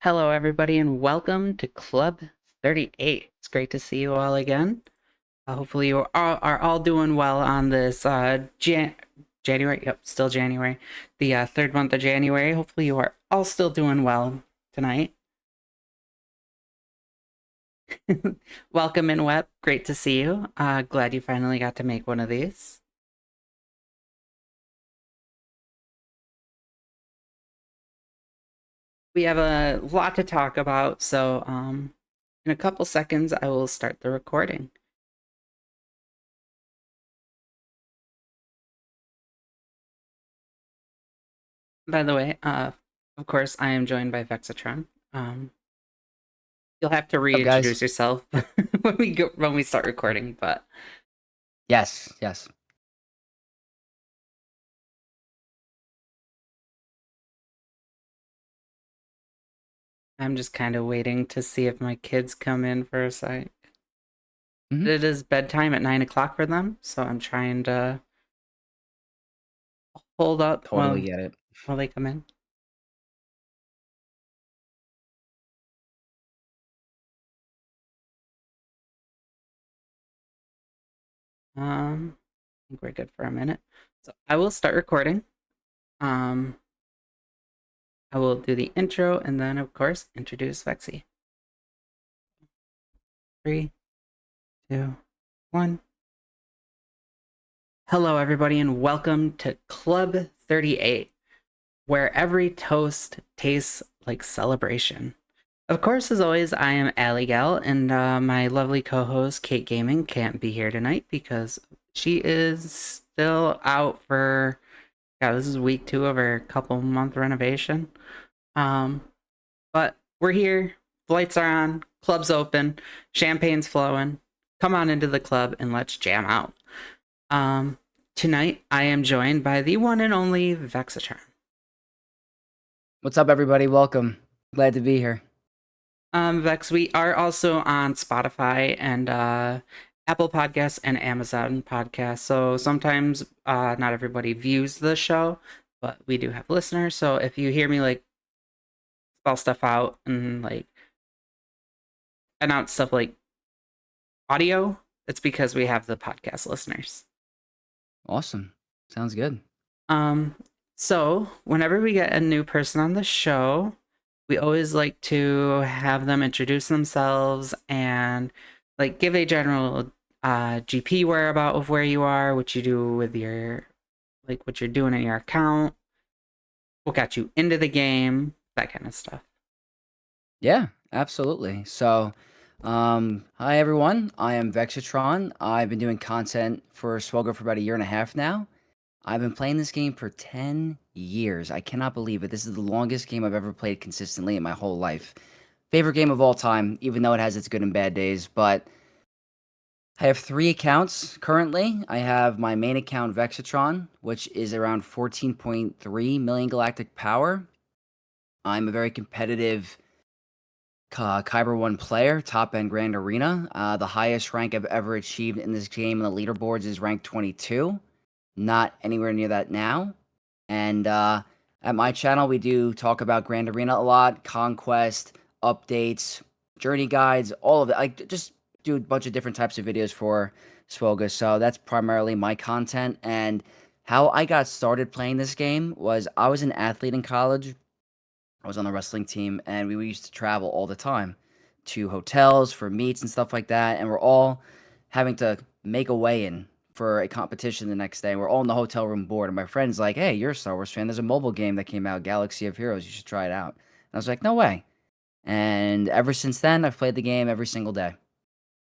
Hello, everybody, and welcome to Club 38. It's great to see you all again. Hopefully, you are all doing well on this January. Yep, still January, the third month of January. Hopefully, you are all still doing well tonight. Welcome in, Web. Great to see you. Glad you finally got to make one of these. We have a lot to talk about, so in a couple seconds, I will start the recording. By the way, of course, I am joined by Vexatron. You'll have to Up, guys? reintroduce yourself when we start recording, but Yes. I'm just kind of waiting to see if my kids come in for a sec. Mhm. It is bedtime at 9 o'clock for them, so I'm trying to hold up Totally get it. while they come in. I think we're good for a minute. So I will start recording. I will do the intro and then, of course, introduce Vexy. 3, 2, 1. Hello, everybody, and welcome to Club 38, where every toast tastes like celebration. Of course, as always, I am Allie Gal, and my lovely co-host Kate Gaming can't be here tonight because she is still out for. Yeah, this is week 2 of her couple-month renovation. But we're here. Lights are on. Club's open. Champagne's flowing. Come on into the club and let's jam out. Tonight I am joined by the one and only Vexatron. What's up, everybody? Welcome. Glad to be here. Vex, we are also on Spotify and Apple Podcasts and Amazon Podcasts. So sometimes not everybody views the show, but we do have listeners. So if you hear me like spell stuff out and like announce stuff like audio, it's because we have the podcast listeners. Awesome. Sounds good. Um, so whenever we get a new person on the show, we always like to have them introduce themselves and like give a general GP whereabout of where you are, what you do with your like what you're doing in your account, what got you into the game, that kind of stuff. Yeah, absolutely. So, hi, everyone. I am Vexatron. I've been doing content for Swelgo for about a year and a half now. I've been playing this game for 10 years. I cannot believe it. This is the longest game I've ever played consistently in my whole life. Favorite game of all time, even though it has its good and bad days, but I have 3 accounts currently. I have my main account, Vexatron, which is around 14.3 million galactic power. I'm a very competitive Kyber 1 player, top end Grand Arena. The highest rank I've ever achieved in this game in the leaderboards is rank 22. Not anywhere near that now. And at my channel, we do talk about Grand Arena a lot, conquest, updates, journey guides, all of it. I just do a bunch of different types of videos for Swoga. So that's primarily my content. And how I got started playing this game was I was an athlete in college. I was on the wrestling team, and we used to travel all the time to hotels for meets and stuff like that. And we're all having to make a weigh-in for a competition the next day. We're all in the hotel room bored, and my friend's like, "Hey, you're a Star Wars fan. There's a mobile game that came out, Galaxy of Heroes. You should try it out." And I was like, "No way." And ever since then, I've played the game every single day.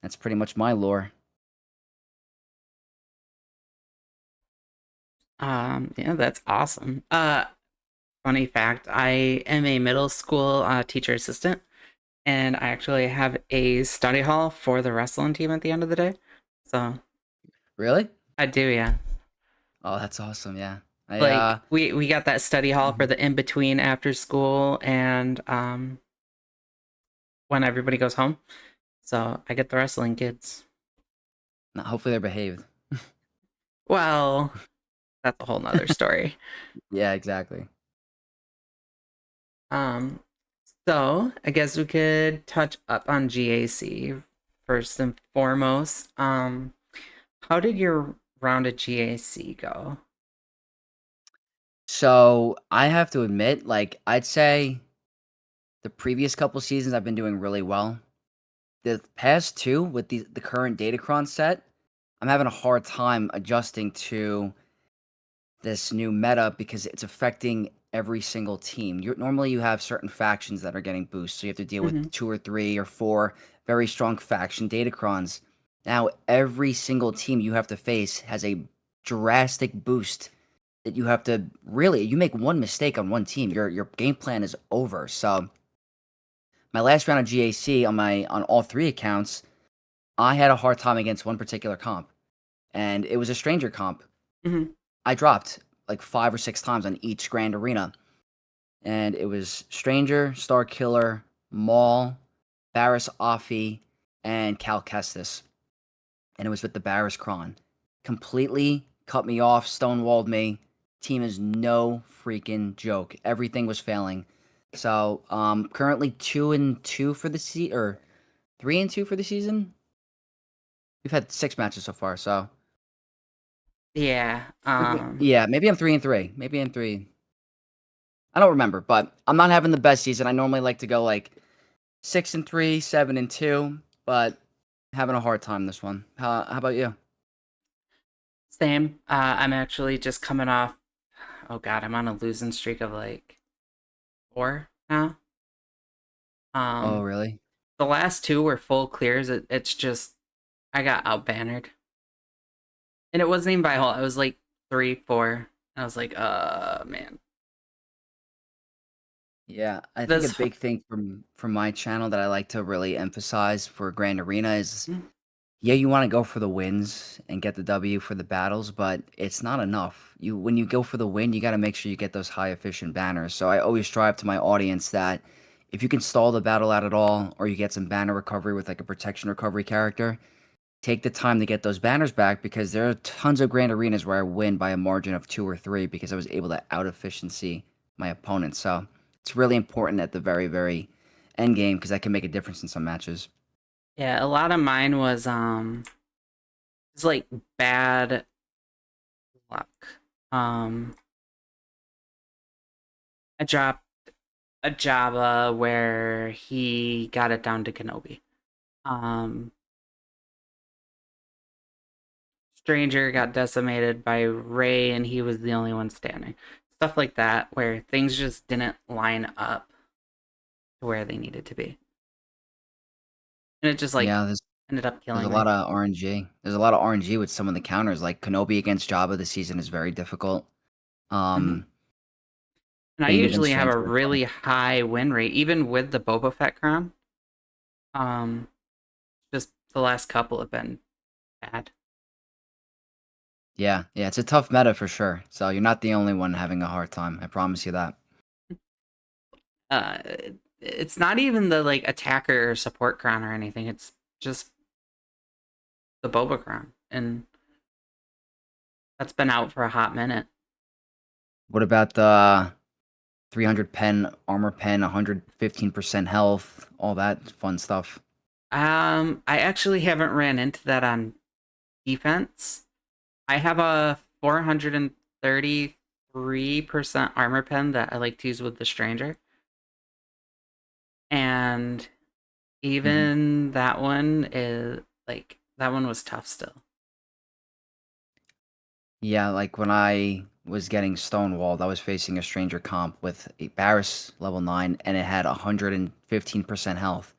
That's pretty much my lore. Yeah, that's awesome. Funny fact, I am a middle school teacher assistant, and I actually have a study hall for the wrestling team at the end of the day. So Really? I do, yeah. Oh, that's awesome. Yeah. I Like we got that study hall for mhm. the in between after school and when everybody goes home. So I get the wrestling kids. Hopefully they're behaved. Well, that's a whole nother story. Yeah, exactly. Um So I guess we could touch up on GAC first and foremost. How did your round of GAC go? So I have to admit, like I'd say the previous couple seasons I've been doing really well. The past two with the current Datacron set, I'm having a hard time adjusting to this new meta because it's affecting every single team. Normally you have certain factions that are getting boosts, so you have to deal with Hmm. 2 or 3 or 4 very strong faction Datacrons. Now every single team you have to face has a drastic boost that you have to really you make one mistake on one team, your game plan is over. So my last round of GAC on all 3 accounts, I had a hard time against one particular comp, and it was a stranger comp. Hmm. I dropped like 5 or 6 times on each grand arena, and it was Stranger, Star Killer, Maul, Barris Offee, and Cal Kestis, and it was with the Barris Kron. Completely cut me off, stonewalled me. Team is no freaking joke. Everything was failing. So, currently 2-2 for the or 3-2 for the season. We've had 6 matches so far, so Yeah. yeah, maybe I'm 3-3. Maybe I'm three. I don't remember, but I'm not having the best season. I normally like to go like 6-3, 7-2, but having a hard time this one. How about you? Same. I'm actually just coming off. Oh God, I'm on a losing streak of like 4 now. Oh, Um, really? the last 2 were full clears. It's just I got out bannered, and it wasn't even by a hole. I was like 3, 4. I was like, man, Yeah, I think a this. big thing from my channel that I like to really emphasize for Grand Arena is, yeah, you want to go for the wins and get the W for the battles, but it's not enough. When you go for the win, you got to make sure you get those high efficient banners. So I always strive to my audience that if you can stall the battle out at all, or you get some banner recovery with like a protection recovery character, take the time to get those banners back because there are tons of Grand Arenas where I win by a margin of 2 or 3 because I was able to out efficiency my opponent. So it's really important at the very, very end game because that can make a difference in some matches. Yeah, a lot of mine was like bad luck. Um, I dropped a Java where he got it down to Kenobi. Um, Stranger got decimated by Ray, and he was the only one standing. Stuff like that, where things just didn't line up to where they needed to be, and it just like Yeah, ended up there's a killing lot me. of RNG. There's a lot of RNG with some of the counters. Like Kenobi against Jabba this season is very difficult. Hmm. Um, And I Bane against usually have a Stranger as well. really high win rate, even with the Boba Fett crown. Um, just the last couple have been bad. Yeah, yeah, it's a tough meta for sure. So you're not the only one having a hard time. I promise you that. Uh, it's not even the like attacker or support crown or anything. It's just the Boba crown, and that's been out for a hot minute. What about the 300 pen, armor pen, 115% health, all that fun stuff? I actually haven't ran into that on defense. I have a 433% armor pen that I like to use with the stranger. And Mhm. even that one is like that one was tough still. Yeah, like when I was getting stonewalled, I was facing a stranger comp with a Barris level 9 and it had 115% health.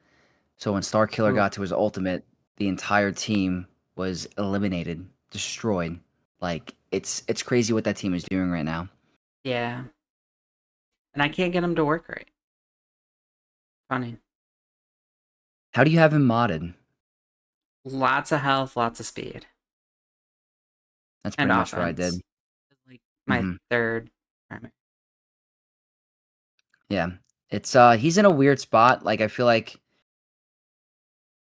So when Star Killer Ooh, got to his ultimate, the entire team was eliminated, destroyed. Like it's crazy what that team is doing right now. yeah. And I can't get them to work right. Funny. How do you have him modded? Lots of health, lots of speed. That's And pretty much what I did. offense. Like my Mhm. third primary. Yeah. It's he's in a weird spot. Like I feel like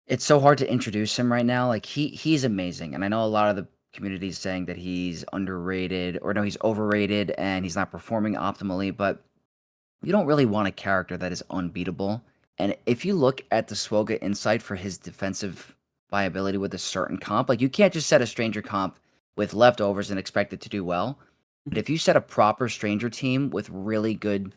it's so hard to introduce him right now. Like he's amazing, and I know a lot of the community is saying that he's underrated or no, he's overrated and he's not performing optimally. But you don't really want a character that is unbeatable. And if you look at the Swoga insight for his defensive viability with a certain comp, like you can't just set a stranger comp with leftovers and expect it to do well. But if you set a proper stranger team with really good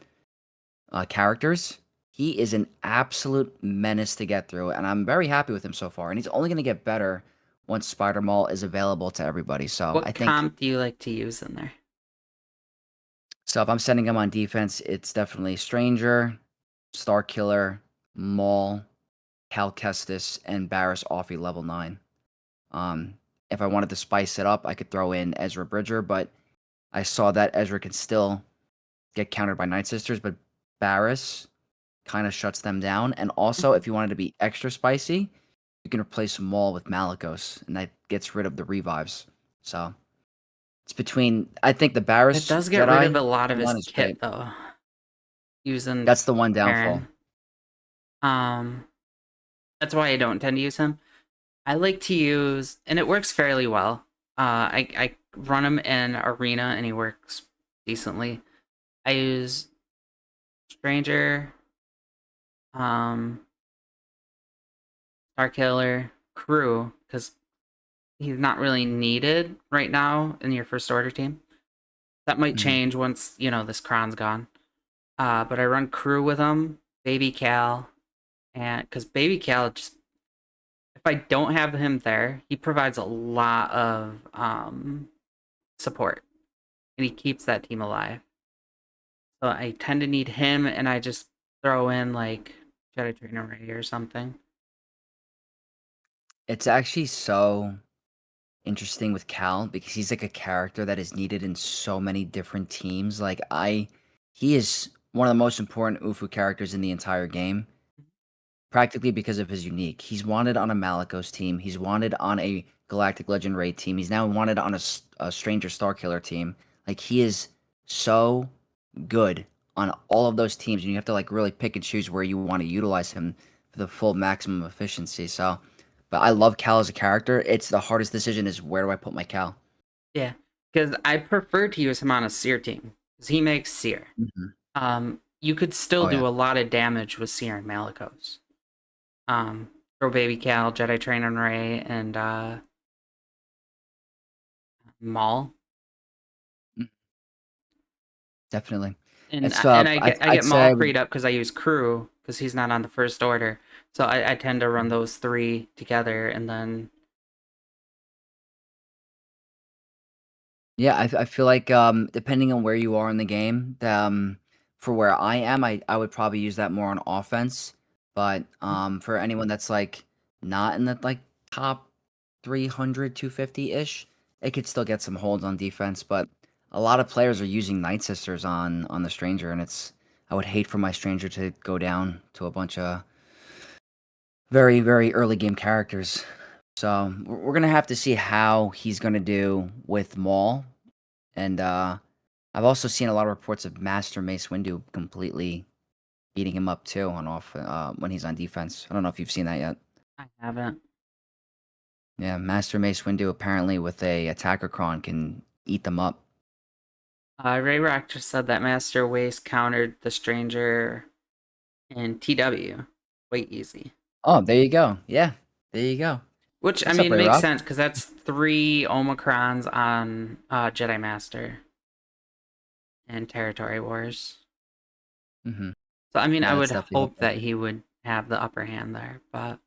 characters, he is an absolute menace to get through. And I'm very happy with him so far. And he's only going to get better once Spider Mall is available to everybody. So I What think comp do you like to use in there? so if I'm sending him on defense, it's definitely Stranger, Star Killer, Maul, Cal Kestis, and Barris Offie level 9. Um, if I wanted to spice it up, I could throw in Ezra Bridger, but I saw that Ezra can still get countered by Night Sisters, but Barris kind of shuts them down. And also, if you wanted to be extra spicy, you can replace Maul with Malicos, and that gets rid of the revives. So it's between, I think the It Barris does get rid of Jedi a lot of his one is kit great. though, using That's the one downfall. Baron. Um, that's why I don't tend to use him. I like to use, and it works fairly well. I run him in Arena, and he works decently. I use Stranger, um, Star Killer, Crew, because he's not really needed right now in your first order team. That might Mhm. change once, this Kron's gone. But I run Crew with him, Baby Cal, and because Baby Cal just, if I don't have him there, he provides a lot of support, and he keeps that team alive. So I tend to need him, and I just throw in like Jedi Trainer Ray or something. It's actually so interesting with Cal because he's like a character that is needed in so many different teams. He is one of the most important UFU characters in the entire game, practically because of his unique. He's wanted on a Malicos team. He's wanted on a Galactic Legend Raid team. He's now wanted on a Stranger Starkiller team. Like he is so good on all of those teams, and you have to like really pick and choose where you want to utilize him for the full maximum efficiency. So, but I love Cal as a character. It's the hardest decision is where do I put my Cal? Yeah, because I prefer to use him on a Seer team because he makes Seer. Mhm. You could still Oh yeah. do a lot of damage with Seer and Malicos. Throw Baby Cal, Jedi Trainer Ray, and Maul, Mm, definitely. and It's and I get I I'd get say Maul I would, freed up because I use Crew because he's not on the first order. So I tend to run those three together, and then yeah, I feel like depending on where you are in the game, for where I am, I would probably use that more on offense. But for anyone that's like not in the like top 300, 250-ish, it could still get some holds on defense. But a lot of players are using Night Sisters on the Stranger, and it's I would hate for my Stranger to go down to a bunch of very, very early game characters. So we're gonna have to see how he's gonna do with Maul. And I've also seen a lot of reports of Master Mace Windu completely beating him up too on off when he's on defense. I don't know if you've seen that yet. I haven't. Yeah, Master Mace Windu apparently with a attacker cron can eat them up. Ray Rock just said that Master Waste countered the Stranger in TW quite easy. Oh, there you go. Yeah, there you go. Which, I What's up, mean, Ray makes Rock? sense because that's 3 Omicrons on Jedi Master and Territory Wars. Mm-hmm. So, I mean, I Yeah, would that's definitely hope helpful. that he would have the upper hand there. But,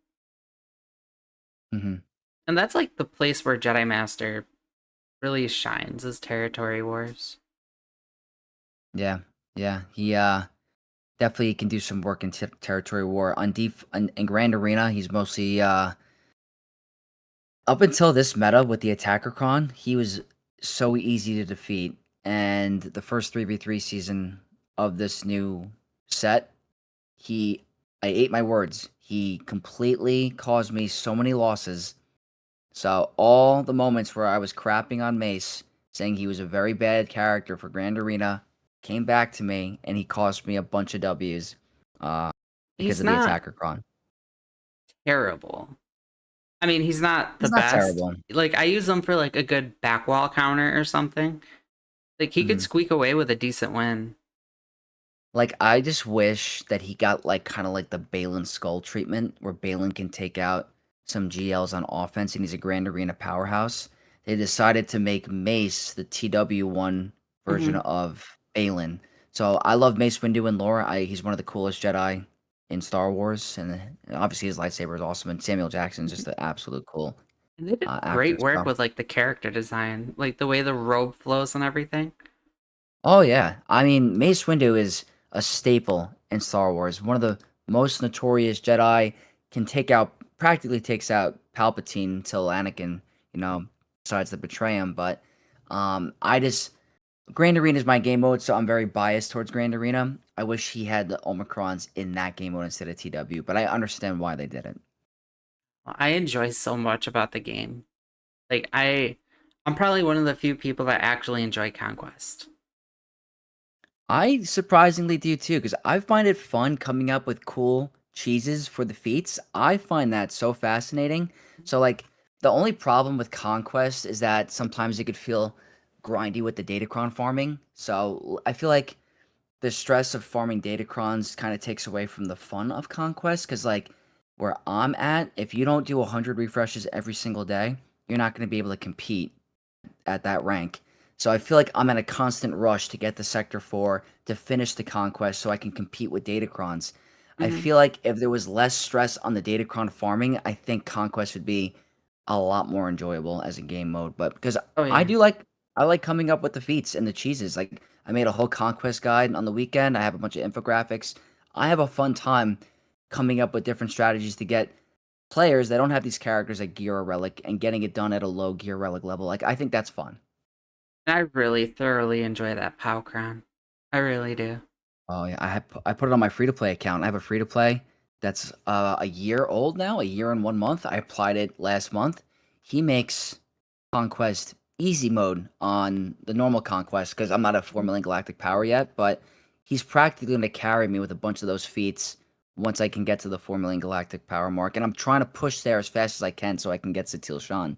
Mm-hmm. and that's like the place where Jedi Master really shines is Territory Wars. Yeah, yeah. He definitely can do some work in territory war on in Grand Arena. He's mostly up until this meta with the attacker cron, he was so easy to defeat. And the first 3v3 season of this new set, he I ate my words. He completely caused me so many losses. So all the moments where I was crapping on Mace, saying he was a very bad character for Grand Arena, came back to me and he cost me a bunch of W's uh, because He's of the not attacker cron. terrible. I mean, he's not the He's not best. terrible. Like, I use him for like a good back wall counter or something. Like, he could Mhm. squeak away with a decent win. Like, I just wish that he got, like, kinda like the Balin Skull treatment, where Balin can take out some GLs on offense, and he's a Grand Arena powerhouse. They decided to make Mace the TW1 version Hmm. of Balin. So, I love Mace Windu in lore. I He's one of the coolest Jedi in Star Wars, and obviously his lightsaber is awesome, and Samuel Jackson's just an absolute cool, And they did actor, great work so. with like the character design, like the way the robe flows and everything. Oh yeah. I mean, Mace Windu is a staple in Star Wars. One of the most notorious Jedi, can take out practically takes out Palpatine until Anakin, decides to betray him. But I just Grand Arena is my game mode, so I'm very biased towards Grand Arena. I wish he had the Omicrons in that game mode instead of TW, but I understand why they did it. I enjoy so much about the game. Like I'm probably one of the few people that actually enjoy Conquest. I surprisingly do too, because I find it fun coming up with cool cheeses for the feats. I find that so fascinating. So, like, the only problem with Conquest is that sometimes it could feel grindy with the Datacron farming. So, I feel like the stress of farming Datacrons kind of takes away from the fun of Conquest. Because, like, where I'm at, if you don't do 100 refreshes every single day, you're not going to be able to compete at that rank. So I feel like I'm in a constant rush to get to Sector 4 to finish the conquest so I can compete with Datacrons. I Hmm. feel like if there was less stress on the Datacron farming, I think Conquest would be a lot more enjoyable as a game mode. But because Oh I yeah. do like I like coming up with the feats and the cheeses. Like, I made a whole Conquest guide on the weekend. I have a bunch of infographics. I have a fun time coming up with different strategies to get players that don't have these characters at Gear or Relic and getting it done at a low Gear Relic level. Like, I think that's fun. And I really thoroughly enjoy that POW crown. I really do. Oh yeah, I put it on my free to play account. I have a free to play that's a year old now, a year and 1 month. I applied it last month. He makes Conquest easy mode on the normal Conquest because I'm not at 4 million galactic power yet, but he's practically going to carry me with a bunch of those feats once I can get to the 4 million galactic power mark. And I'm trying to push there as fast as I can so I can get Satil Shan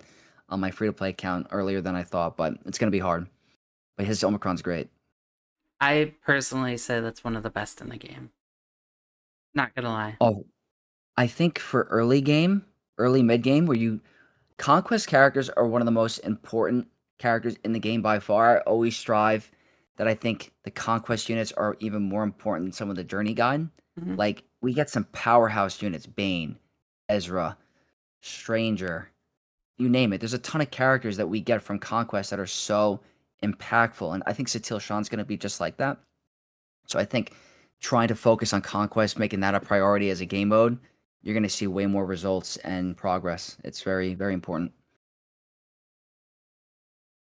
on my free to play account earlier than I thought, but it's going to be hard. But his Omicron's great. I personally say that's one of the best in the game. Not gonna lie. Oh, I think for early mid game, where you conquest characters are one of the most important characters in the game by far. I always strive that I think the conquest units are even more important than some of the journey guide. Hmm. Like, we get some powerhouse units: Bane, Ezra, Stranger, you name it. There's a ton of characters that we get from conquest that are so impactful, and I think Satil Shan's going to be just like that. So I think trying to focus on conquest, making that a priority as a game mode, you're going to see way more results and progress. It's very, very important.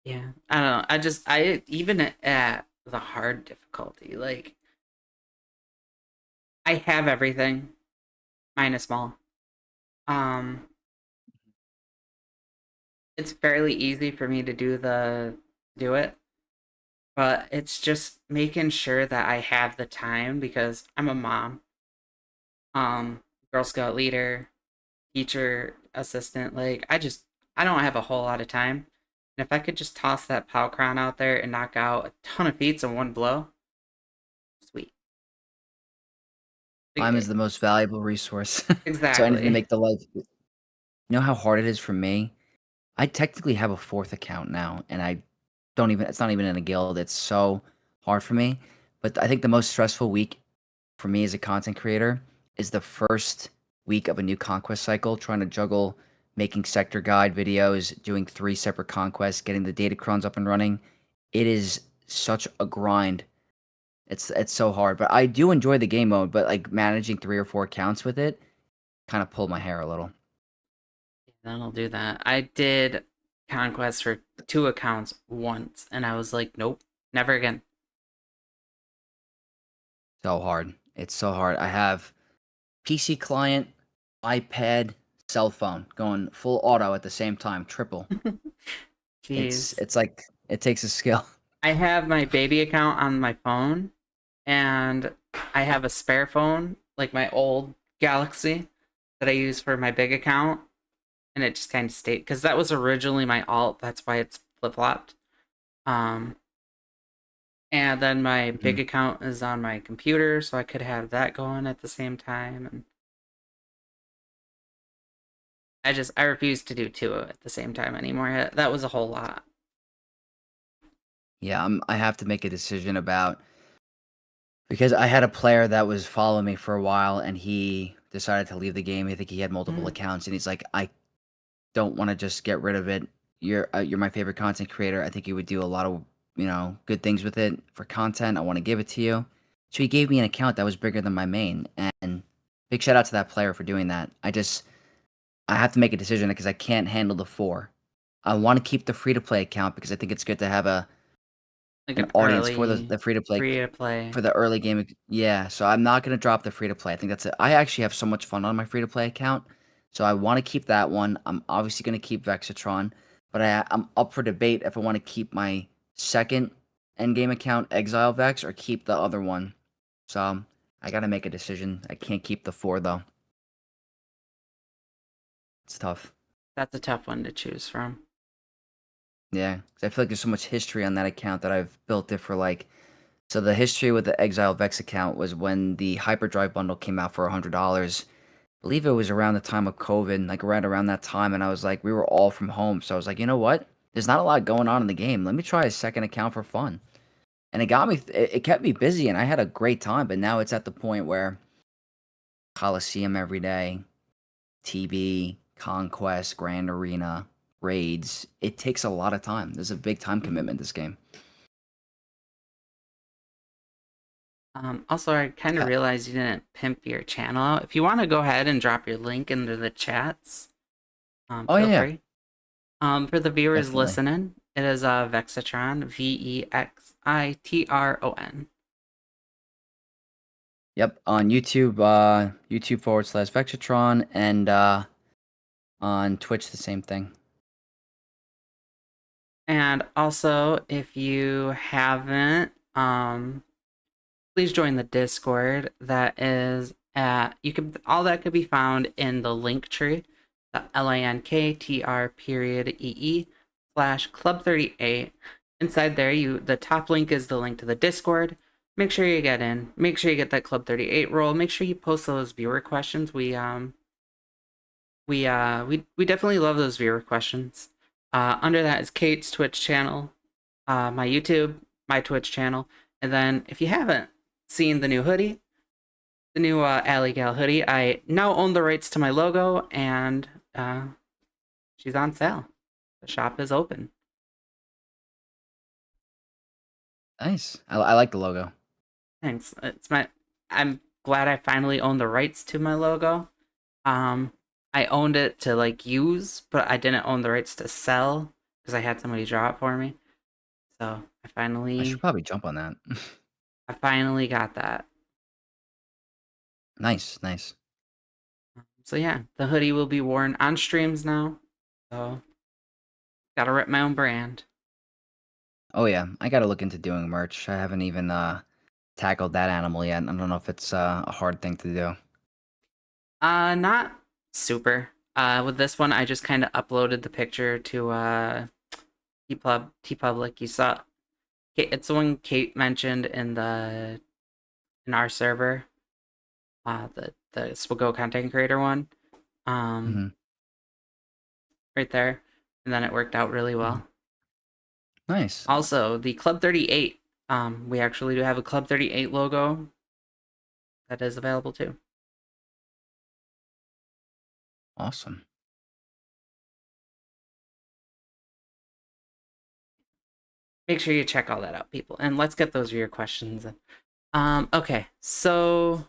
Yeah. I don't know. I even at the hard difficulty, like I have everything minus small. Um, it's fairly easy for me to do it, but it's just making sure that I have the time because I'm a mom, um, Girl Scout leader, teacher, assistant. Like I don't have a whole lot of time. And if I could just toss that POW crown out there and knock out a ton of feats in one blow, sweet. Time Like, is the most valuable resource. So anything to exactly. make the life. You know how hard it is for me? I technically have a fourth account now, and I don't even, it's not even in a guild. It's so hard for me. But I think the most stressful week for me as a content creator is the first week of a new conquest cycle, trying to juggle making sector guide videos, doing 3 separate conquests, getting the datacrons up and running. It is such a grind. It's so hard, but I do enjoy the game mode, but like managing 3 or 4 accounts with it kind of pulled my hair a little. Then I'll do that. I did conquest for 2 accounts once, and I was like, nope, never again. So hard. It's so hard. I have PC client, iPad, cell phone going full auto at the same time, triple. Jeez. It's like it takes a skill. I have my baby account on my phone, and I have a spare phone, like my old Galaxy, that I use for my big account, and it just kind of stayed because that was originally my alt. That's why it's flip flopped. Um, And then my big Mhm. account is on my computer, so I could have that going at the same time. And I refuse to do two at the same time anymore. That was a whole lot. Yeah, I have to make a decision about because I had a player that was following me for a while, and he decided to leave the game. I think he had multiple Mm. accounts, and he's like, "I don't wanna just get rid of it. You're my favorite content creator. I think you would do a lot of, good things with it for content. I wanna give it to you." So he gave me an account that was bigger than my main, and big shout out to that player for doing that. I have to make a decision because I can't handle the 4. I wanna keep the free to play account because I think it's good to have Like an an audience for early the free to play free to play. for the early game yeah, so I'm not gonna drop the free to play. I think that's it. I actually have so much fun on my free to play account, so I wanna keep that one. I'm obviously gonna keep Vexatron, but I'm up for debate if I wanna keep my second endgame account, Exile Vex, or keep the other one. So, I gotta make a decision. I can't keep the 4 though. It's tough. That's a tough one to choose from. Yeah, 'cause I feel like there's so much history on that account that I've built it for, like so the history with the Exile Vex account was when the Hyperdrive bundle came out for $100. Believe it was around the time of COVID, like right around that time, and I was like, we were all from home, so I was like, you know what? There's not a lot going on in the game. Let me try a second account for fun, and it got me. It kept me busy, and I had a great time. But now it's at the point where Coliseum every day, TB, Conquest, Grand Arena, raids. It takes a lot of time. There's a big time Mhm. commitment this game. Also, I kind of Yeah. realized you didn't pimp your channel out. If you want to go ahead and drop your link into the chats, Oh feel yeah, free. For the viewers definitely. listening, it is Vexitron, Vexitron. Yep, on YouTube, YouTube/Vexatron, and on Twitch, the same thing. And also, if you haven't, please join the Discord. That is at you can all that could be found in the link tree, the linktr.ee/club38. Inside there, the top link is the link to the Discord. Make sure you get in. Make sure you get that Club 38 role. Make sure you post those viewer questions. We definitely love those viewer questions. Under that is Kate's Twitch channel, my YouTube, my Twitch channel, and then if you haven't seen the new hoodie, the new Alley Gal hoodie, I now own the rights to my logo, and she's on sale. The shop is open. Nice. I like the logo. Thanks. I'm glad I finally own the rights to my logo. Um, I owned it to like use, but I didn't own the rights to sell because I had somebody draw it for me. So I should probably jump on that. I finally got that. Nice, nice. So yeah, the hoodie will be worn on streams now. So gotta rep my own brand. Oh yeah, I gotta look into doing merch. I haven't even tackled that animal yet. I don't know if it's a hard thing to do. Not super. With this one, I just kind of uploaded the picture to TeePublic. You saw it's the one Kate mentioned in our server. The Swago content creator one. Um, Hmm. right there, and then it worked out really Hmm. well. Nice. Also, the Club 38. We actually do have a Club 38 logo that is available too. Awesome. Make sure you check all that out, people. And let's get those viewer questions in. Okay, so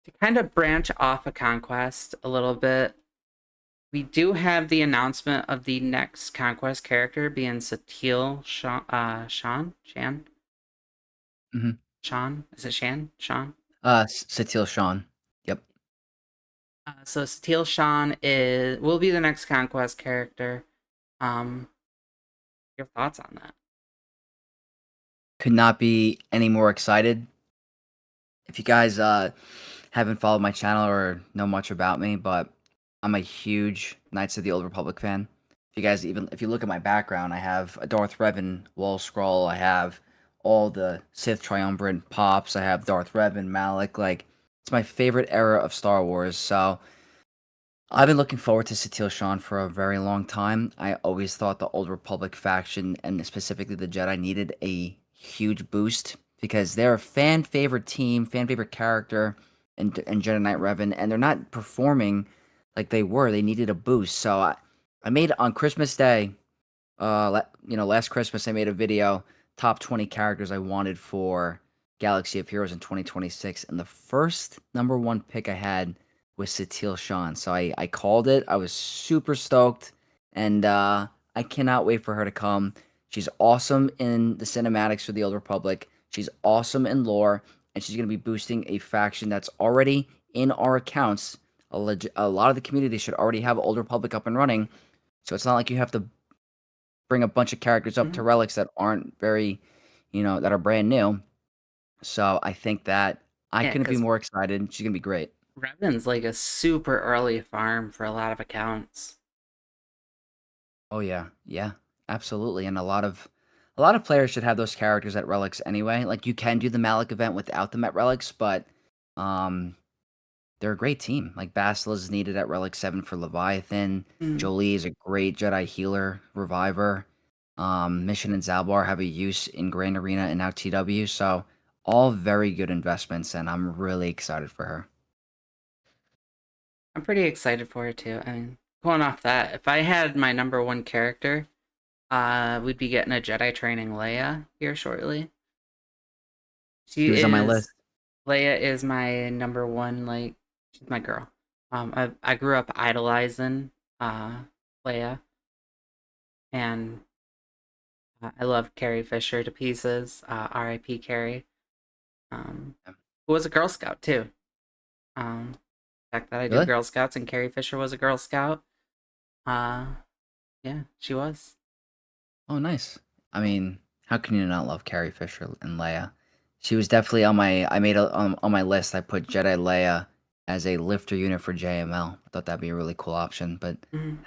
to kind of branch off of Conquest a little bit, we do have the announcement of the next Conquest character being Satil Shan? Hmm. Sean? Is it Shan? Sean? Satil Sean. Yep. So Satil Shan will be the next Conquest character. Um, your thoughts on that? Could not be any more excited. If you guys haven't followed my channel or know much about me, but I'm a huge Knights of the Old Republic fan. if you look at my background, I have a Darth Revan wall scroll. I have all the Sith triumvirate pops. I have Darth Revan, Malik. Like it's my favorite era of Star Wars. So I've been looking forward to Satele Shan for a very long time. I always thought the Old Republic faction and specifically the Jedi needed a huge boost because they're a fan favorite team, fan favorite character, and Jedi Knight Revan, and they're not performing like they were. They needed a boost. So I made on Christmas Day, last Christmas I made a video top 20 characters I wanted for Galaxy of Heroes in 2026, and the first number one pick I had was Satele Shan. So I called it. I was super stoked, and I cannot wait for her to come. She's awesome in the cinematics for the Old Republic. She's awesome in lore, and she's going to be boosting a faction that's already in our accounts. A lot of the community should already have Old Republic up and running, so it's not like you have to bring a bunch of characters up to Mhm. relics that aren't very, that are brand new. So I think that I Yeah, couldn't be because more excited. She's gonna be great. Revan's like a super early farm for a lot of accounts. Oh yeah, yeah, absolutely. And a lot of players should have those characters at relics anyway. Like you can do the Malik event without them at relics, but um, they're a great team. Like Bastila is needed at relic 7 for Leviathan. Mm. Jolie is a great Jedi healer, reviver. Mission and Zalbar have a use in Grand Arena and now TW. So all very good investments, and I'm really excited for her. I'm pretty excited for it too. I mean, going off that, if I had my number one character, we'd be getting a Jedi training Leia here shortly. She She was on my is list. Leia is my number one, like she's my girl. I grew up idolizing Leia, and I love Carrie Fisher to pieces. R.I.P. Carrie. Yeah. Who was a Girl Scout too. Um, the fact that I do Really? Girl Scouts and Carrie Fisher was a Girl Scout. Uh, yeah, she was. Oh, nice. I mean, how can you not love Carrie Fisher and Leia? She was definitely on my. I made on my list. I put Jedi Leia as a lifter unit for JML. I thought that'd be a really cool option. But Mhm.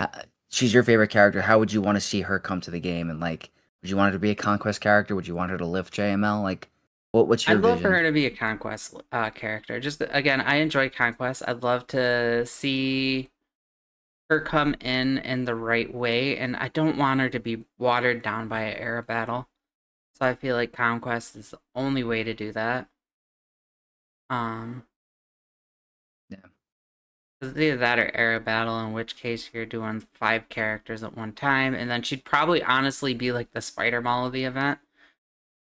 she's your favorite character. How would you want to see her come to the game? And like, would you want her to be a conquest character? Would you want her to lift JML? Like, what's your I'd love for vision? her to be a conquest character. Just again, I enjoy conquest. I'd love to see her come in the right way, and I don't want her to be watered down by an era battle. So I feel like conquest is the only way to do that. Um, Yeah. 'Cause it's either that or era battle, in which case you're doing 5 characters at one time, and then she'd probably honestly be like the Spider Mall of the event,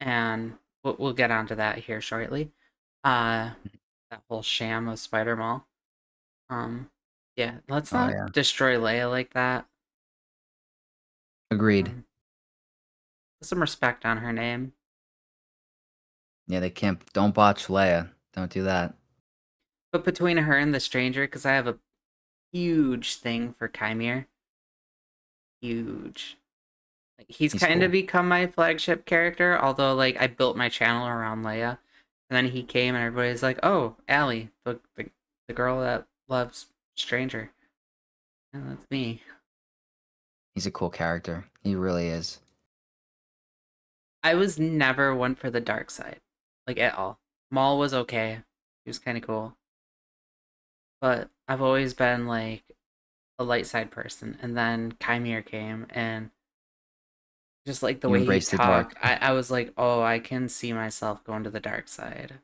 and we'll get onto that here shortly. Uh, that whole sham of Spider Mall. Um, yeah, let's Oh not yeah. destroy Leia like that. Agreed. Um, put some respect on her name. Yeah, they can't. Don't botch Leia. Don't do that. But between her and the stranger, because I have a huge thing for Chimere. Huge. Like, he's He's kind of cool. become my flagship character, although like I built my channel around Leia. And then he came and everybody's like, oh, Allie, the girl that loves Stranger. And that's me. He's a cool character. He really is. I was never one for the dark side. Like at all. Maul was okay. He was kinda cool. But I've always been like a light side person. And then Chimere came and just like the You way he embrace the dark. talked, I was like, oh, I can see myself going to the dark side.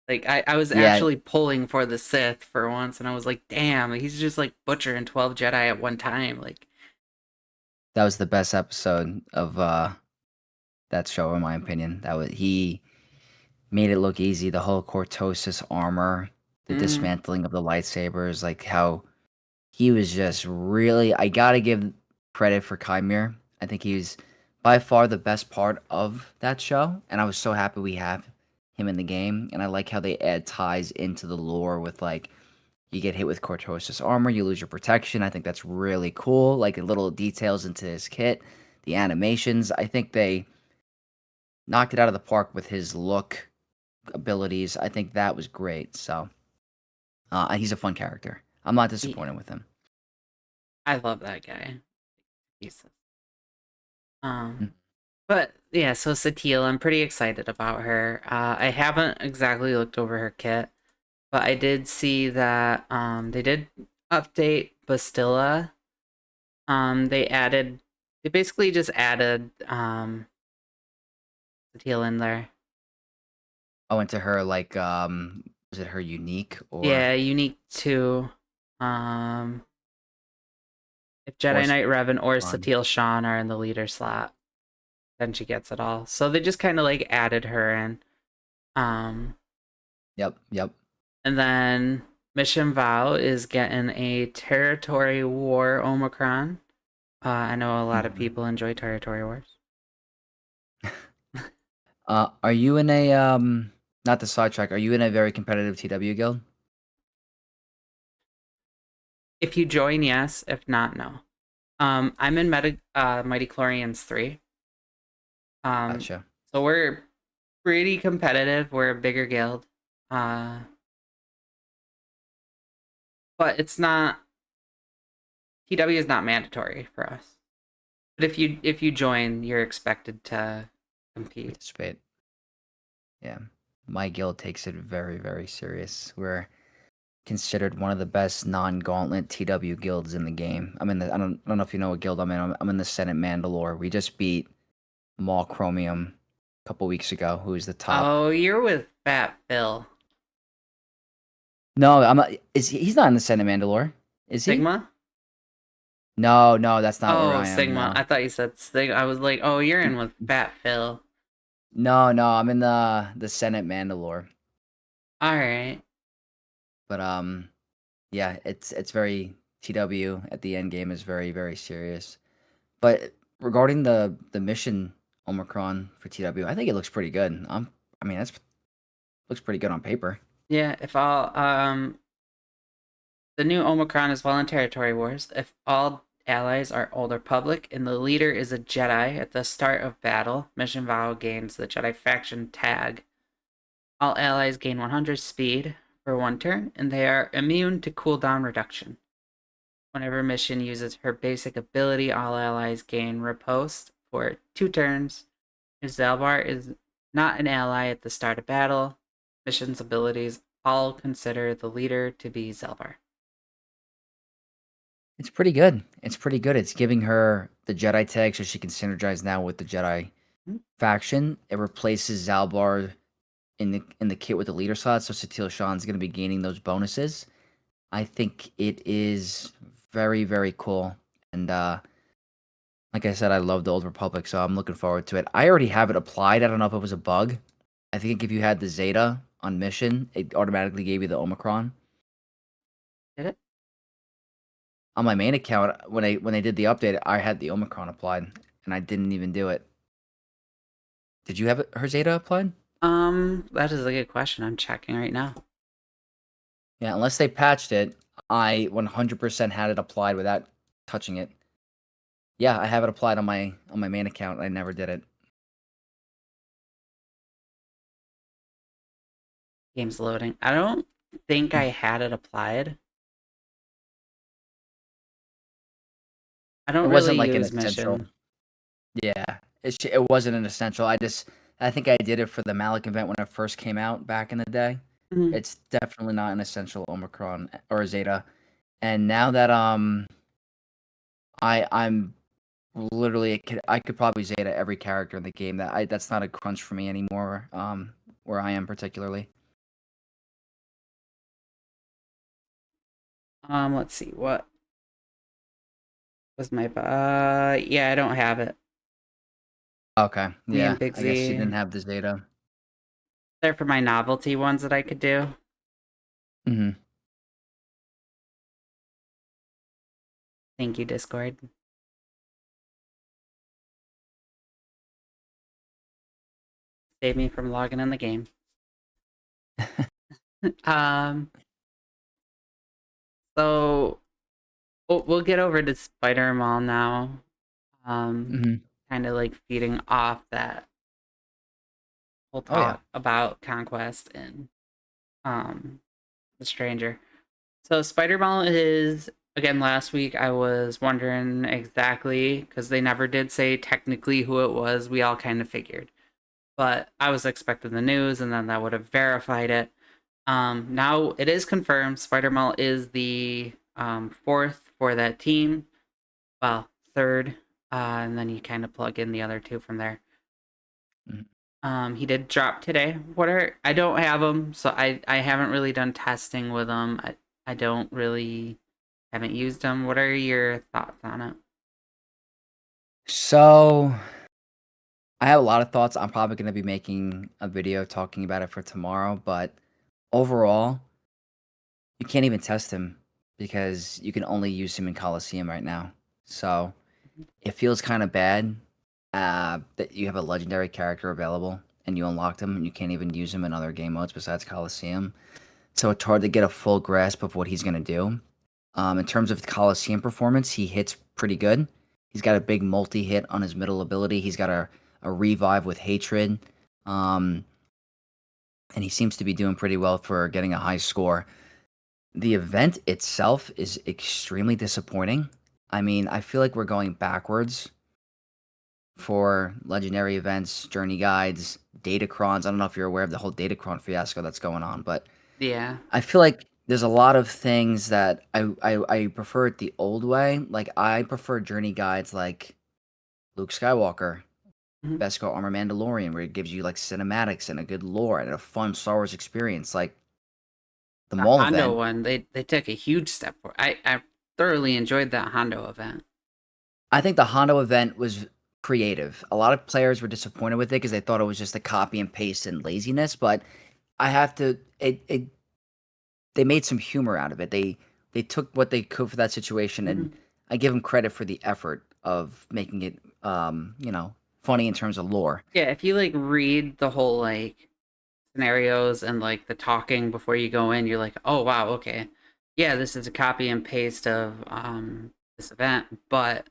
Like I was Yeah, actually pulling for the Sith for once, and I was like, damn, he's just like butchering 12 Jedi at one time. Like, that was the best episode of that show in my opinion. That was he made it look easy. The whole Cortosis armor, the mm, dismantling of the lightsabers, like how he was just really. I gotta give credit for Chimere. I think he was by far the best part of that show, and I was so happy we have him in the game. And I like how they add ties into the lore with like you get hit with Cortosis armor, you lose your protection. I think that's really cool. Like little details into his kit, the animations. I think they knocked it out of the park with his look abilities. I think that was great. So and he's a fun character. I'm not he, disappointed with him. I love that guy. Jesus. Mm. But yeah, so Satil, I'm pretty excited about her. I haven't exactly looked over her kit, but I did see that they did update Bastilla. They basically just added Satil in there. Oh, into her like was it her unique Yeah, or unique to um if Jedi force Knight Revan or on? Satil Shan are in the leader slot, then she gets it all. So they just kind of like added her in. Um Yep, yep. and then Mission Vow is getting a Territory War Omicron. I know a lot of Mhm. people enjoy Territory Wars. Are you in a not the sidetrack, are you in a very competitive TW guild? If you join, yes. If not, no. I'm in Mighty Chlorians 3. Um, Gotcha. so we're pretty competitive. We're a bigger guild. Uh, but it's not TW is not mandatory for us. But if you join, you're expected to compete. Participate. Yeah. My guild takes it very, very serious. We're considered one of the best non-gauntlet TW guilds in the game. I don't know if you know what guild I'm in. I'm in the Senate Mandalore. We just beat Maul Chromium a couple weeks ago, who is the top. Oh, you're with Fat Phil. No, I'm not. He's not in the Senate Mandalore? Is he? Sigma? No, no, that's not where Oh, I am. Sigma. No, I thought you said Sigma. I was like, oh, you're in with Fat Phil. no, no. I'm in the Senate Mandalore. All right. But yeah, it's very TW at the end game is very, very serious. But regarding the mission Omicron for TW, I think it looks pretty good. I mean, that's looks pretty good on paper. Yeah, if all the new Omicron is well in Territory Wars. If all allies are Old Republic and the leader is a Jedi at the start of battle, Mission Vow gains the Jedi faction tag. All allies gain 100 speed for one turn, and they are immune to cooldown reduction. Whenever Mission uses her basic ability, all allies gain riposte for 2 turns. If Zalbar is not an ally at the start of battle, Mission's abilities all consider the leader to be Zalbar. It's pretty good. It's pretty good. It's giving her the Jedi tag so she can synergize now with the Jedi Hmm. faction. It replaces Zalbar in the kit with the leader slot, so Satil Shan's going to be gaining those bonuses. I think it is very, very cool. And like I said, I love the Old Republic, so I'm looking forward to it. I already have it applied. I don't know if it was a bug. I think if you had the Zeta on mission, it automatically gave you the Omicron. Did it? On my main account, when they did the update, I had the Omicron applied, and I didn't even do it. Did you have her Zeta applied? That is a good question. I'm checking right now. Yeah, unless they patched it, I 100% had it applied without touching it. Yeah, I have it applied on my main account. I never did it. Game's loading. I don't think I had it applied. I It don't really wasn't like an use essential. mission. Yeah, it wasn't an essential. I think I did it for the Malik event when it first came out back in the day. Mhm. It's definitely not an essential Omicron or a Zeta. And now that I'm literally I could probably Zeta every character in the game. That's not a crunch for me anymore. Where I am particularly. Let's see. What was my yeah, I don't have it. Okay, Me and yeah. Big I guess you didn't Z. have the Zeta. They're for my novelty ones that I could do. Hmm. Thank you, Discord. Save me from logging in the game. um, so we'll get over to Spider Mall now. Um, Hmm. kind of like feeding off that whole Oh yeah. talk about conquest and the stranger. So Spider Mall is again, last week I was wondering exactly because they never did say technically who it was. We all kind of figured, but I was expecting the news, and then that would have verified it. Now it is confirmed. Spider Mall is the fourth for that team. Well, third, and then you kind of plug in the other two from there. Mhm. He did drop today. I don't have them, so I haven't really done testing with them. I don't really haven't used them. What are your thoughts on it? So I have a lot of thoughts. I'm probably going to be making a video talking about it for tomorrow, but overall, you can't even test him because you can only use him in Coliseum right now. So it feels kind of bad that you have a legendary character available and you unlocked him and you can't even use him in other game modes besides Coliseum. So it's hard to get a full grasp of what he's going to do. In terms of the Coliseum performance, he hits pretty good. He's got a big multi-hit on his middle ability. He's got a revive with hatred. Um, and he seems to be doing pretty well for getting a high score. The event itself is extremely disappointing. I mean, I feel like we're going backwards for legendary events, journey guides, datacrons. I don't know if you're aware of the whole datacron fiasco that's going on, but Yeah. I feel like there's a lot of things that I prefer it the old way. Like I prefer journey guides like Luke Skywalker, Mhm. Beskar Armor Mandalorian, where it gives you like cinematics and a good lore and a fun Star Wars experience. Like the The mall Hondo event, one, they took a huge step for. I thoroughly enjoyed that Hondo event. I think the Hondo event was creative. A lot of players were disappointed with it because they thought it was just a copy and paste and laziness. But I have to it they made some humor out of it. They took what they could for that situation, and Mhm. I give them credit for the effort of making it, funny in terms of lore. Yeah, if you like read the whole like scenarios and like the talking before you go in, you're like, oh wow, okay, yeah, this is a copy and paste of this event, but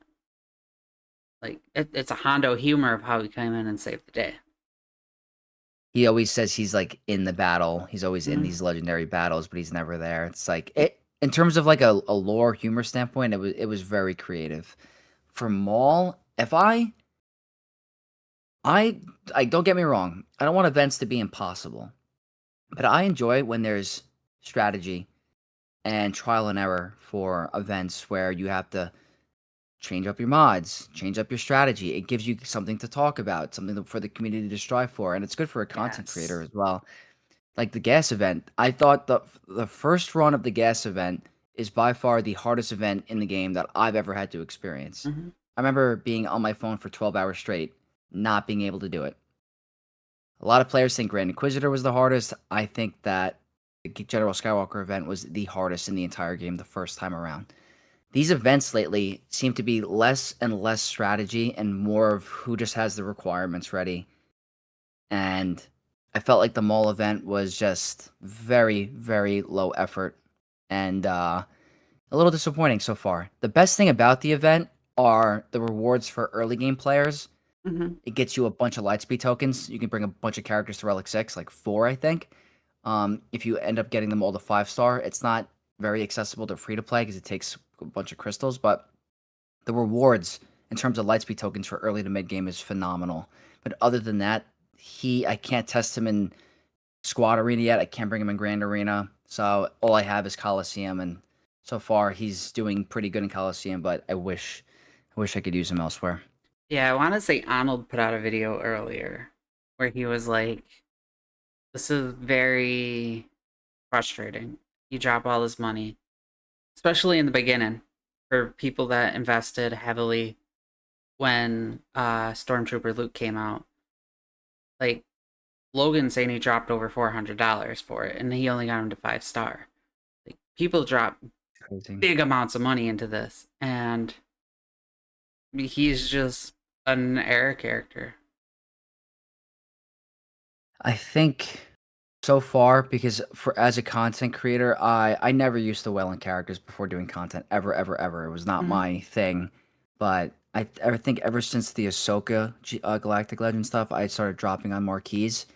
like it's a Hondo humor of how he came in and saved the day. He always says he's like in the battle. He's always in Mhm. these legendary battles, but he's never there. It's like it in terms of like a lore humor standpoint, it was very creative. For Maul, if I I don't get me wrong, I don't want events to be impossible, but I enjoy when there's strategy and trial and error for events where you have to change up your mods, change up your strategy. It gives you something to talk about, something for the community to strive for, and it's good for a content creator Yes. as well. Like the gas event, I thought the first run of the gas event is by far the hardest event in the game that I've ever had to experience. Hmm. I remember being on my phone for 12 hours straight, not being able to do it. A lot of players think Grand Inquisitor was the hardest. I think that the General Skywalker event was the hardest in the entire game the first time around. These events lately seem to be less and less strategy and more of who just has the requirements ready. And I felt like the mall event was just very, very low effort and a little disappointing so far. The best thing about the event are the rewards for early game players. Hmm. It gets you a bunch of Lightspeed tokens. You can bring a bunch of characters to Relic 6, like 4, I think. If you end up getting them all to 5-star, it's not very accessible to free to play because it takes a bunch of crystals, but the rewards in terms of Lightspeed tokens for early to mid game is phenomenal. But other than that, I can't test him in Squad Arena yet. I can't bring him in Grand Arena. So all I have is Coliseum, and so far he's doing pretty good in Coliseum, but I wish I could use him elsewhere. Yeah, I want to say Arnold put out a video earlier where he was like, "This is very frustrating. You drop all this money, especially in the beginning, for people that invested heavily when Stormtrooper Luke came out. Like Logan saying he dropped over $400 for it, and he only got him to 5 star. Like people drop Crazy. big amounts of money into this, and he's just an error character. I think so far because for as a content creator, I never used to well in characters before doing content ever, ever, ever. It was not Mhm. my thing. But I think ever since the Ahsoka Galactic Legend stuff, I started dropping on marquees.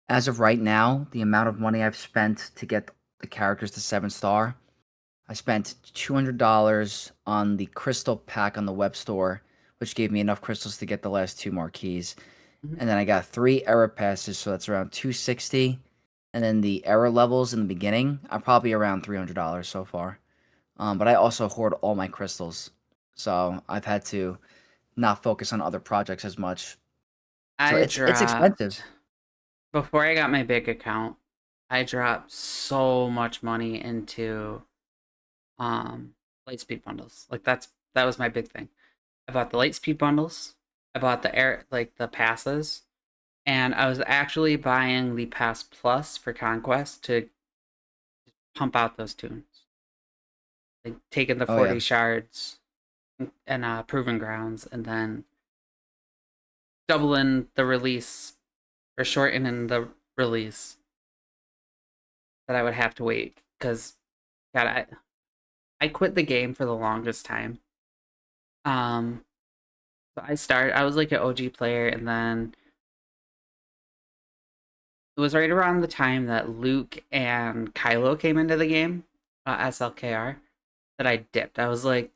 As of right now, the amount of money I've spent to get the characters to 7-star, I spent $200 on the crystal pack on the web store, which gave me enough crystals to get the last two marquees. Mhm. And then I got 3 era passes, so that's around 260. And then the era levels in the beginning, I'm probably around $300 so far. But I also hoard all my crystals, so I've had to not focus on other projects as much. So I it's expensive. dropped before I got my big account. I dropped so much money into um Lightspeed bundles. Like that was my big thing. I bought the Lightspeed bundles. I bought the air like the passes, and I was actually buying the Pass Plus for Conquest to pump out those tunes. Like taking the Oh yeah. 40 shards and Proven Grounds, and then doubling the release or shortening the release that I would have to wait because God, I quit the game for the longest time. Um, so I was like an OG player, and then it was right around the time that Luke and Kylo came into the game, SLKR, that I dipped. I was like,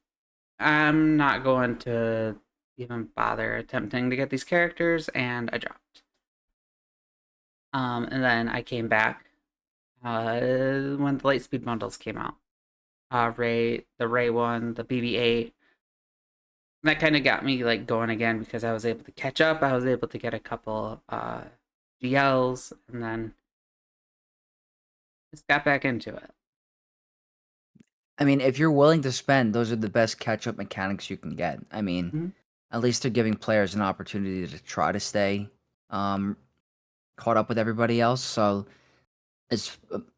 I'm not going to even bother attempting to get these characters, and I dropped. And then I came back when the Lightspeed bundles came out. The Ray one, the BB-8. That kind of got me like going again because I was able to catch up. I was able to get a couple GLs, and then just got back into it. I mean, if you're willing to spend, those are the best catch-up mechanics you can get. I mean, Mhm. at least they're giving players an opportunity to try to stay um, caught up with everybody else. So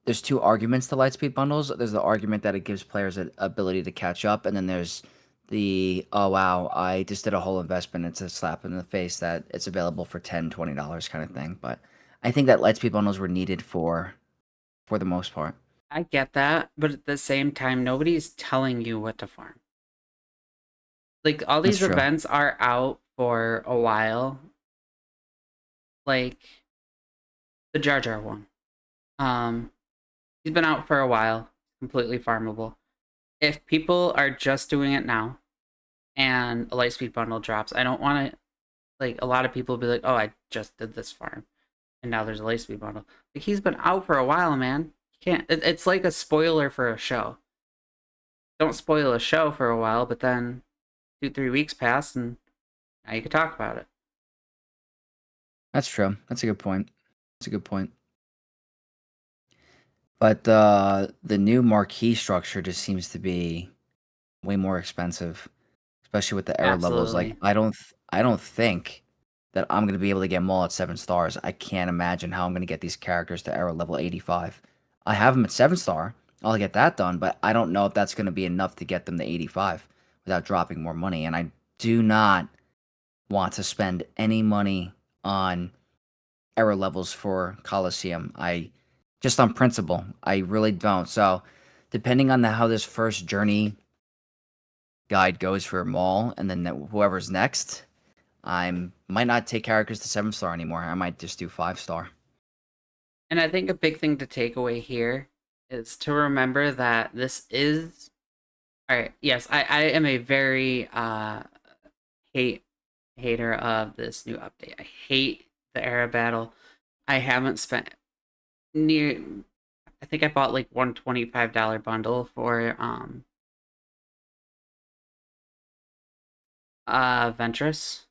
there's two arguments to Lightspeed bundles. There's the argument that it gives players an ability to catch up, and then there's the oh wow, I just did a whole investment. It's a slap in the face that it's available for $10, $20 kind of thing. But I think that Lightspeed bundles were needed for the most part. I get that, but at the same time, nobody's telling you what to farm. Like all That's these true. events are out for a while. Like the Jar Jar one. Um, he's been out for a while, completely farmable. If people are just doing it now and a Lightspeed bundle drops, I don't want to like a lot of people be like, "Oh, I just did this farm, and now there's a Lightspeed bundle." Like he's been out for a while, man. You can't. It's like a spoiler for a show. Don't spoil a show for a while, but then 2 3 weeks pass, and now you can talk about it. That's true. That's a good point. That's a good point. But the new marquee structure just seems to be way more expensive, especially with the error levels. Like Absolutely. I don't think that I'm gonna be able to get them all at 7 stars. I can't imagine how I'm gonna get these characters to error level 85. I have them at 7 star. I'll get that done, but I don't know if that's gonna be enough to get them to 85 without dropping more money. And I do not want to spend any money on error levels for Coliseum. I just on principle, I really don't. So, depending on how this first journey guide goes for Maul, and then whoever's next, I might not take characters to 7 star anymore. I might just do 5 star. And I think a big thing to take away here is to remember that this is all right. Yes, I am a very hate hater of this new update. I hate the era battle. I haven't spent near. I think I bought like $125 bundle for Ventress,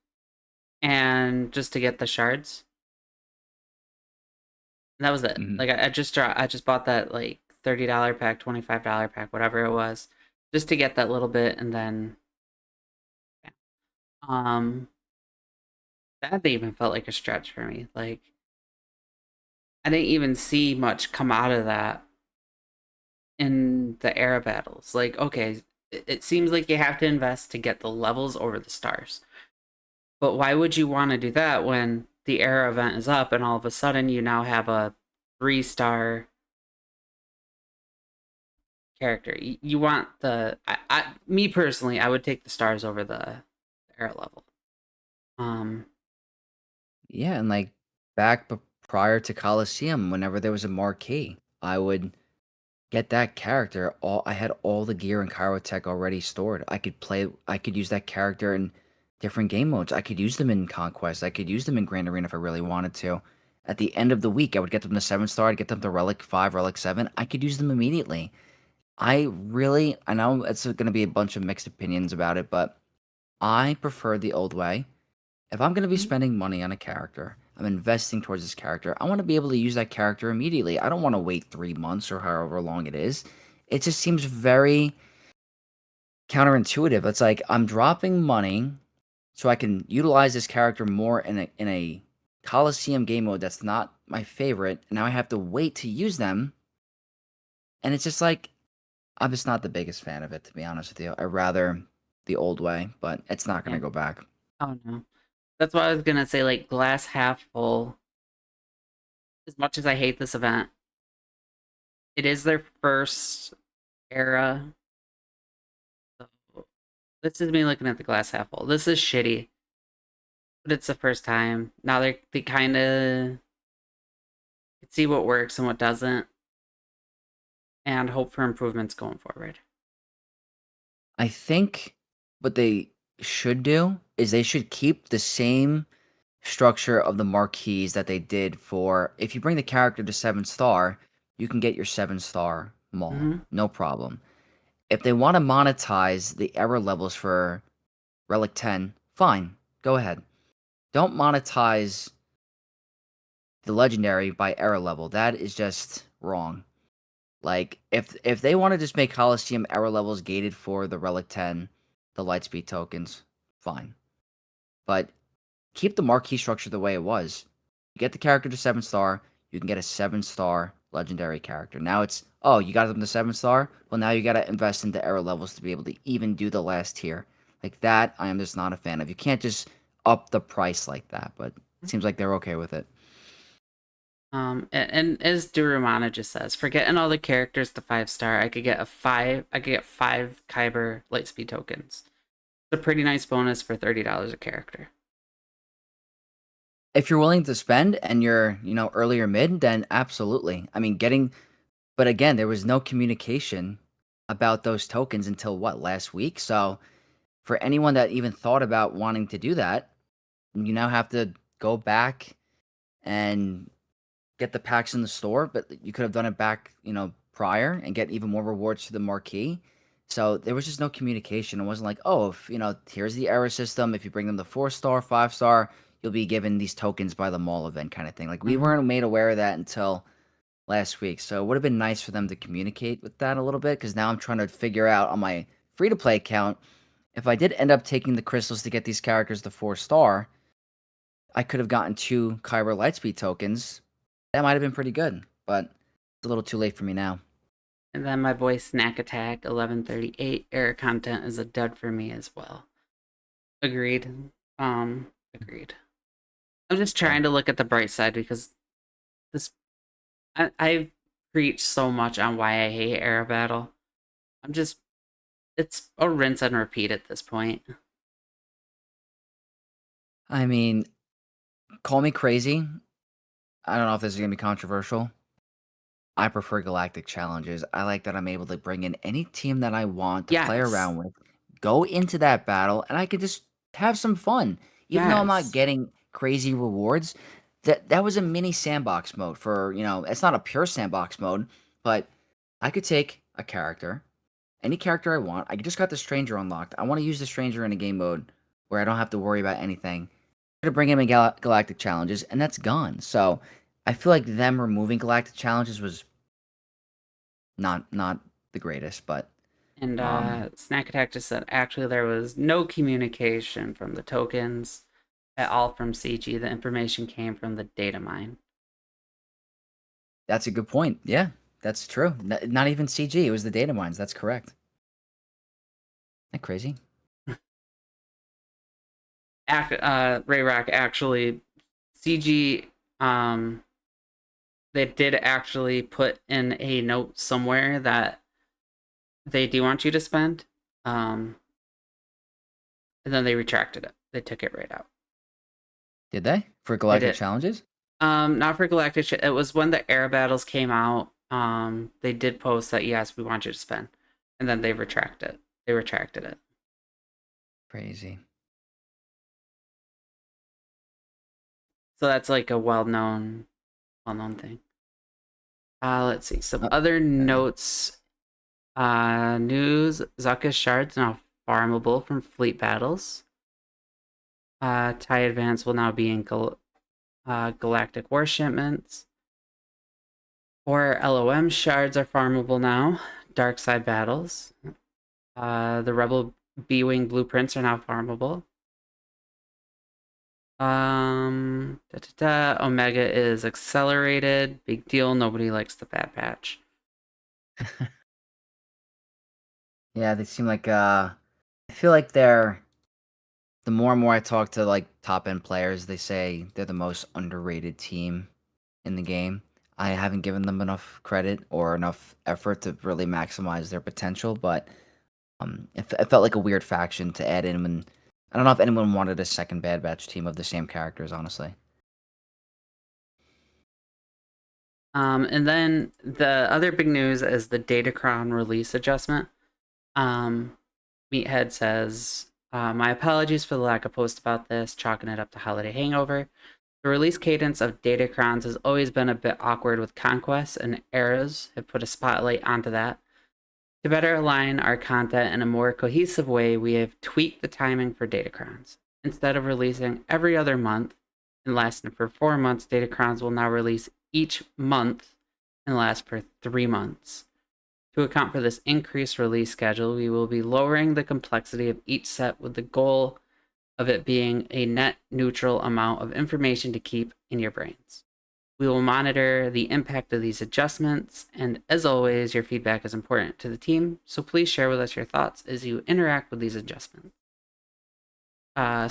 and just to get the shards. And that was it. Mhm. Like I just bought that like $30 pack, $25 pack, whatever it was, just to get that little bit, and then yeah. um that even felt like a stretch for me. Like I didn't even see much come out of that in the era battles. Like, okay, it seems like you have to invest to get the levels over the stars. But why would you want to do that when the era event is up and all of a sudden you now have a 3 star character? You want me personally, I would take the stars over the era level. Um, Yeah, and like back prior to Coliseum, whenever there was a marquee, I would get that character, I had all the gear in Kyrotech already stored. I could use that character in different game modes. I could use them in Conquest. I could use them in Grand Arena if I really wanted to. At the end of the week, I would get them to 7 star, I'd get them to Relic 5, Relic 7. I could use them immediately. I know it's going to be a bunch of mixed opinions about it, but I prefer the old way. If I'm going to be Mhm. spending money on a character, I'm investing towards this character. I want to be able to use that character immediately. I don't want to wait 3 months or however long it is. It just seems very counterintuitive. It's like I'm dropping money so I can utilize this character more in a Coliseum game mode that's not my favorite. And now I have to wait to use them. And it's just like I'm just not the biggest fan of it, to be honest with you. I rather the old way, but it's not Yeah. gonna go back. Oh no. That's why I was gonna say, like, glass half full. As much as I hate this event, it is their first era. So this is me looking at the glass half full. This is shitty, but it's the first time. Now they kind of see what works and what doesn't, and hope for improvements going forward. I think what they should do is they should keep the same structure of the marquees that they did for if you bring the character to 7 star, you can get your 7 star mall. Hmm. No problem. If they want to monetize the error levels for Relic 10, fine. Go ahead. Don't monetize the legendary by error level. That is just wrong. Like if they want to just make Coliseum error levels gated for the Relic 10, the Lightspeed tokens, fine. But keep the marquee structure the way it was. You get the character to 7 star, you can get a 7 star legendary character. Now it's you got them to 7 star. Well, now you got to invest into error levels to be able to even do the last tier. Like that, I am just not a fan of. You can't just up the price like that. But it seems like they're okay with it. And as Durumana just says, forgetting all the characters to 5 star, I could get five Kyber Lightspeed tokens. It's a pretty nice bonus for $30 a character. If you're willing to spend and you're, earlier mid, then absolutely. I mean, but again, there was no communication about those tokens until what, last week? So for anyone that even thought about wanting to do that, you now have to go back and get the packs in the store, but you could have done it back, prior and get even more rewards to the marquee. So there was just no communication. It wasn't like, oh, if here's the error system. If you bring them to 4 star, 5 star, you'll be given these tokens by the mall event kind of thing. Like we Hmm. weren't made aware of that until last week. So it would have been nice for them to communicate with that a little bit because now I'm trying to figure out on my free to play account if I did end up taking the crystals to get these characters to 4 star, I could have gotten 2 Kyber Lightspeed tokens. That might have been pretty good, but it's a little too late for me now. And then my boy Snack Attack 1138 error content is a dud for me as well. Agreed. Agreed. I'm just Yeah. trying to look at the bright side because this I've preached so much on why I hate Era Battle. I'm just it's a rinse and repeat at this point. I mean, call me crazy. I don't know if this is going to be controversial. I prefer galactic challenges. I like that I'm able to bring in any team that I want to play Yes. around with, go into that battle, and I could just have some fun. Even though I'm not Yes. getting crazy rewards, that was a mini sandbox mode for, it's not a pure sandbox mode, but I could take a character, any character I want. I just got the stranger unlocked. I want to use the stranger in a game mode where I don't have to worry about anything. I'm gonna bring him in galactic challenges, and that's gone. So I feel like them removing galactic challenges was not the greatest, but And um Snack Attack just said actually there was no communication from the tokens at all from CG. The information came from the data mine. that's a good point. Yeah, that's true. Not even CG, it was the data mines. That's correct. That crazy. Ray Rock actually CG they did actually put in a note somewhere that they do want you to spend. Um and then they retracted it. They took it right out. Did they? For They galactic did. challenges? Not for Galactic. It was when the air battles came out. they did post that yes, we want you to spend, and then they retracted. They retracted it. Crazy. So that's like a well-known thing. Let's see some Uh, other okay. notes. News: Zuckuss shards now farmable from fleet battles. TIE Advance will now be in Galactic War shipments. Or LOM shards are farmable now. Dark side battles. The Rebel B-Wing blueprints are now farmable. Omega is accelerated. Big deal. Nobody likes the Bad Patch. Yeah, they seem like I feel like they're the more and more I talk to like top end players, they say they're the most underrated team in the game. I haven't given them enough credit or enough effort to really maximize their potential, but it felt like a weird faction to add in. And I don't know if anyone wanted a second Bad Batch team of the same characters, honestly. And then the other big news is the Datacron release adjustment. Meathead says, my apologies for the lack of post about this, chalking it up to holiday hangover. The release cadence of Datacrons has always been a bit awkward with Conquest, and Eras have put a spotlight onto that. To better align our content in a more cohesive way, we have tweaked the timing for Datacrons. Instead of releasing every other month and lasting for 4 months, Datacrons will now release each month and last for 3 months. To account for this increased release schedule, we will be lowering the complexity of each set with the goal of it being a net neutral amount of information to keep in your brains. We will monitor the impact of these adjustments, and as always, your feedback is important to the team, so please share with us your thoughts as you interact with these adjustments.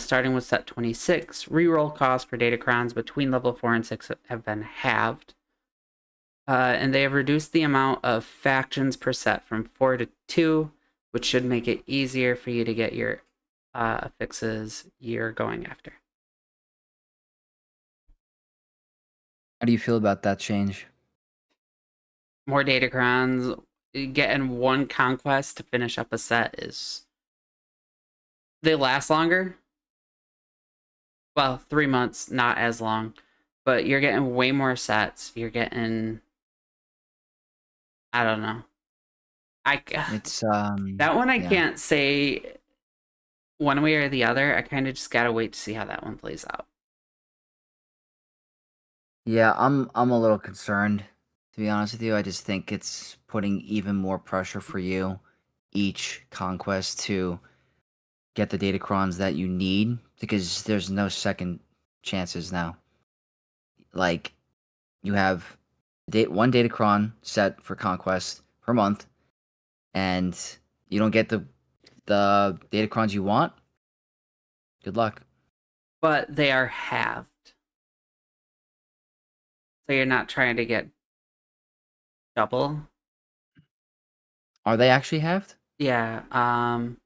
Starting with set 26, reroll costs for Datacrons between level 4 and 6 have been halved. And they have reduced the amount of factions per set from 4 to 2, which should make it easier for you to get your affixes you're going after. How do you feel about that change? More Datacrons, getting one conquest to finish up a set is... They last longer. Well, 3 months, not as long. But you're getting way more sets. You're getting... I don't know. It's That one I yeah. can't say one way or the other. I kind of just gotta wait to see how that one plays out. Yeah, I'm a little concerned, to be honest with you. I just think it's putting even more pressure for you each conquest to get the datacrons that you need because there's no second chances now. Like you have one datacron set for conquest per month, and you don't get the datacrons you want. Good luck. But they are halved. So you're not trying to get double. Are they actually halved? Yeah. To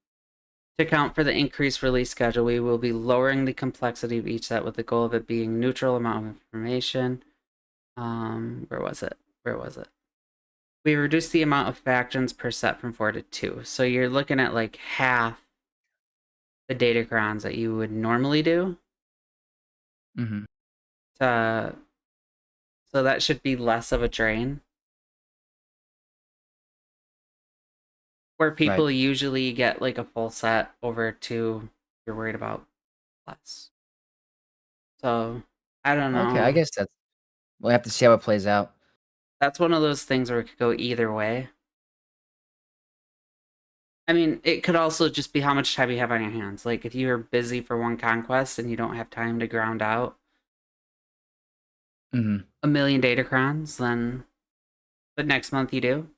account for the increased release schedule, we will be lowering the complexity of each set with the goal of it being neutral amount of information. Where was it? We reduced the amount of factions per set from 4 to 2. So you're looking at like half the datacrons that you would normally do. Mm-hmm. So that should be less of a drain. Where Right. people usually get like a full set over 2, you're worried about less. So I don't Okay, I know. guess we'll have to see how it plays out. That's one of those things where it could go either way. I mean, it could also just be how much time you have on your hands. Like, if you're busy for one conquest and you don't have time to ground out Mm-hmm. a million datacrons, then but next month you do,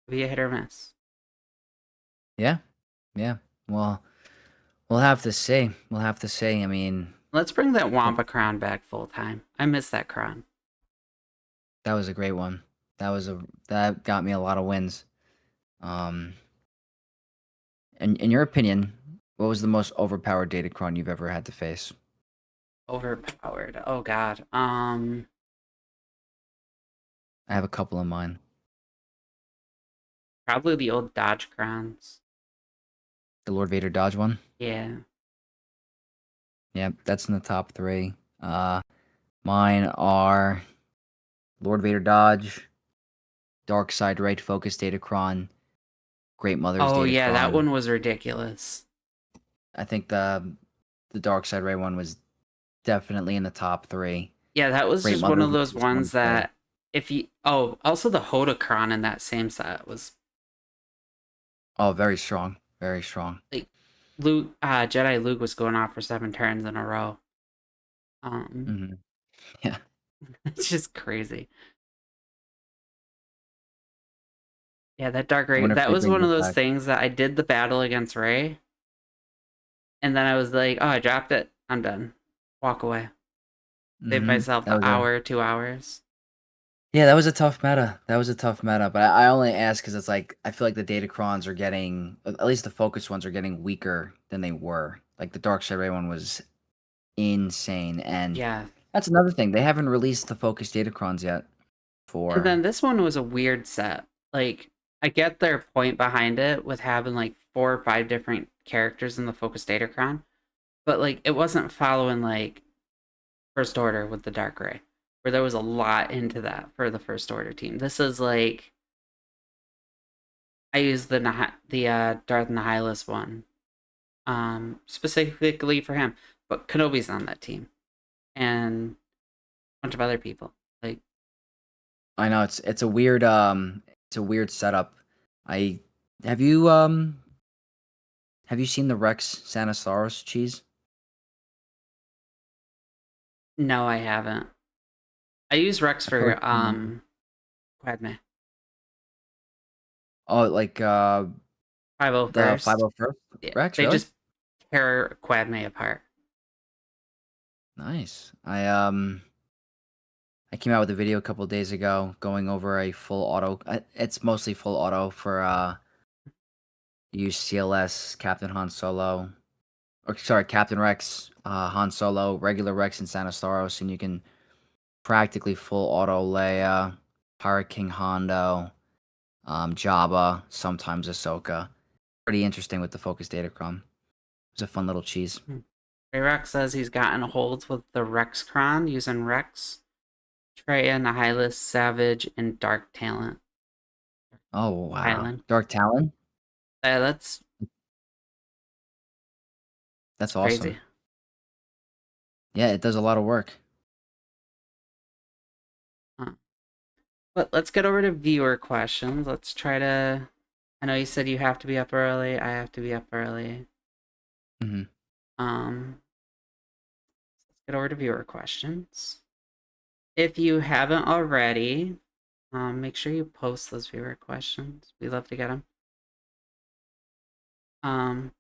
it'll be a hit or miss. Yeah. Yeah. Well, we'll have to see. We'll have to see. I mean, Let's bring that Wampa crown back full time. I miss that crown. that was a great one. That got me a lot of wins. Um, in your opinion, what was the most overpowered Datacron you've ever had to face? Overpowered. Oh god. I have a couple in mind. Probably the old Dodge Crowns. The Lord Vader Dodge one. Yeah. Yep, that's in the top 3. Mine are Lord Vader Dodge, Dark Side Right Focus Datacron, Great Mother's Oh yeah, that Datacron. one was ridiculous. I think the Dark Side Right one was definitely in the top 3. Yeah, that was Great just one Mother's of those was one ones too. that if you also the Hodocron in that same set was Oh, very strong, very strong. like Luke Jedi Luke was going off for 7 turns in a row. Hmm. Yeah, It's just crazy. Yeah, that Dark I Ray, wonder if that they was bring one of that those back. things that I did the battle against Ray, and then I was like, oh, I dropped it. I'm done. Walk away. Save myself That the was a hour, 2 hours. Yeah, that was a tough meta. That was a tough meta, but I only ask because it's like I feel like the Datacrons are getting, at least the focus ones are getting weaker than they were. Like the Dark Side Ray one was insane, and Yeah. that's another thing. They haven't released the focus Datacrons yet. And For then this one was a weird set. Like, I get their point behind it with having like 4 or 5 different characters in the Focus Datacron, but like it wasn't following like First Order with the Dark Ray, where there was a lot into that for the First Order team. This is like I used the Darth Nihilus one, specifically for him, but Kenobi's on that team and a bunch of other people. Like, I know it's a weird setup. I have you seen the Rex Sanasaurus cheese? no, I haven't. I use Rex I feel like for Padme. oh like the 501st. 501st Yeah, Rex, they really? just tear Quadme apart. Nice. I came out with a video a couple days ago going over a full auto. It's mostly full auto for use CLS Captain Han Solo, or sorry, Captain Rex, Han Solo, regular Rex, and Sanastaros, and you can practically full auto Leia, Pirate King Hondo, Jabba, sometimes Ahsoka. Pretty interesting with the Focus Datacron. It's a fun little cheese. Rex says he's gotten holds with the Rexcron using Rex, Traya, Nihilus, Savage, and Dark Talent Oh wow, Island. Dark Talon. That's That's crazy. awesome. Yeah, it does a lot of work. Huh. But let's get over to viewer questions. Let's try to. I know you said you have to be up early. I have to be up early. Hmm. Let's get over to viewer questions. If you haven't already, make sure you post those viewer questions. We love to get them.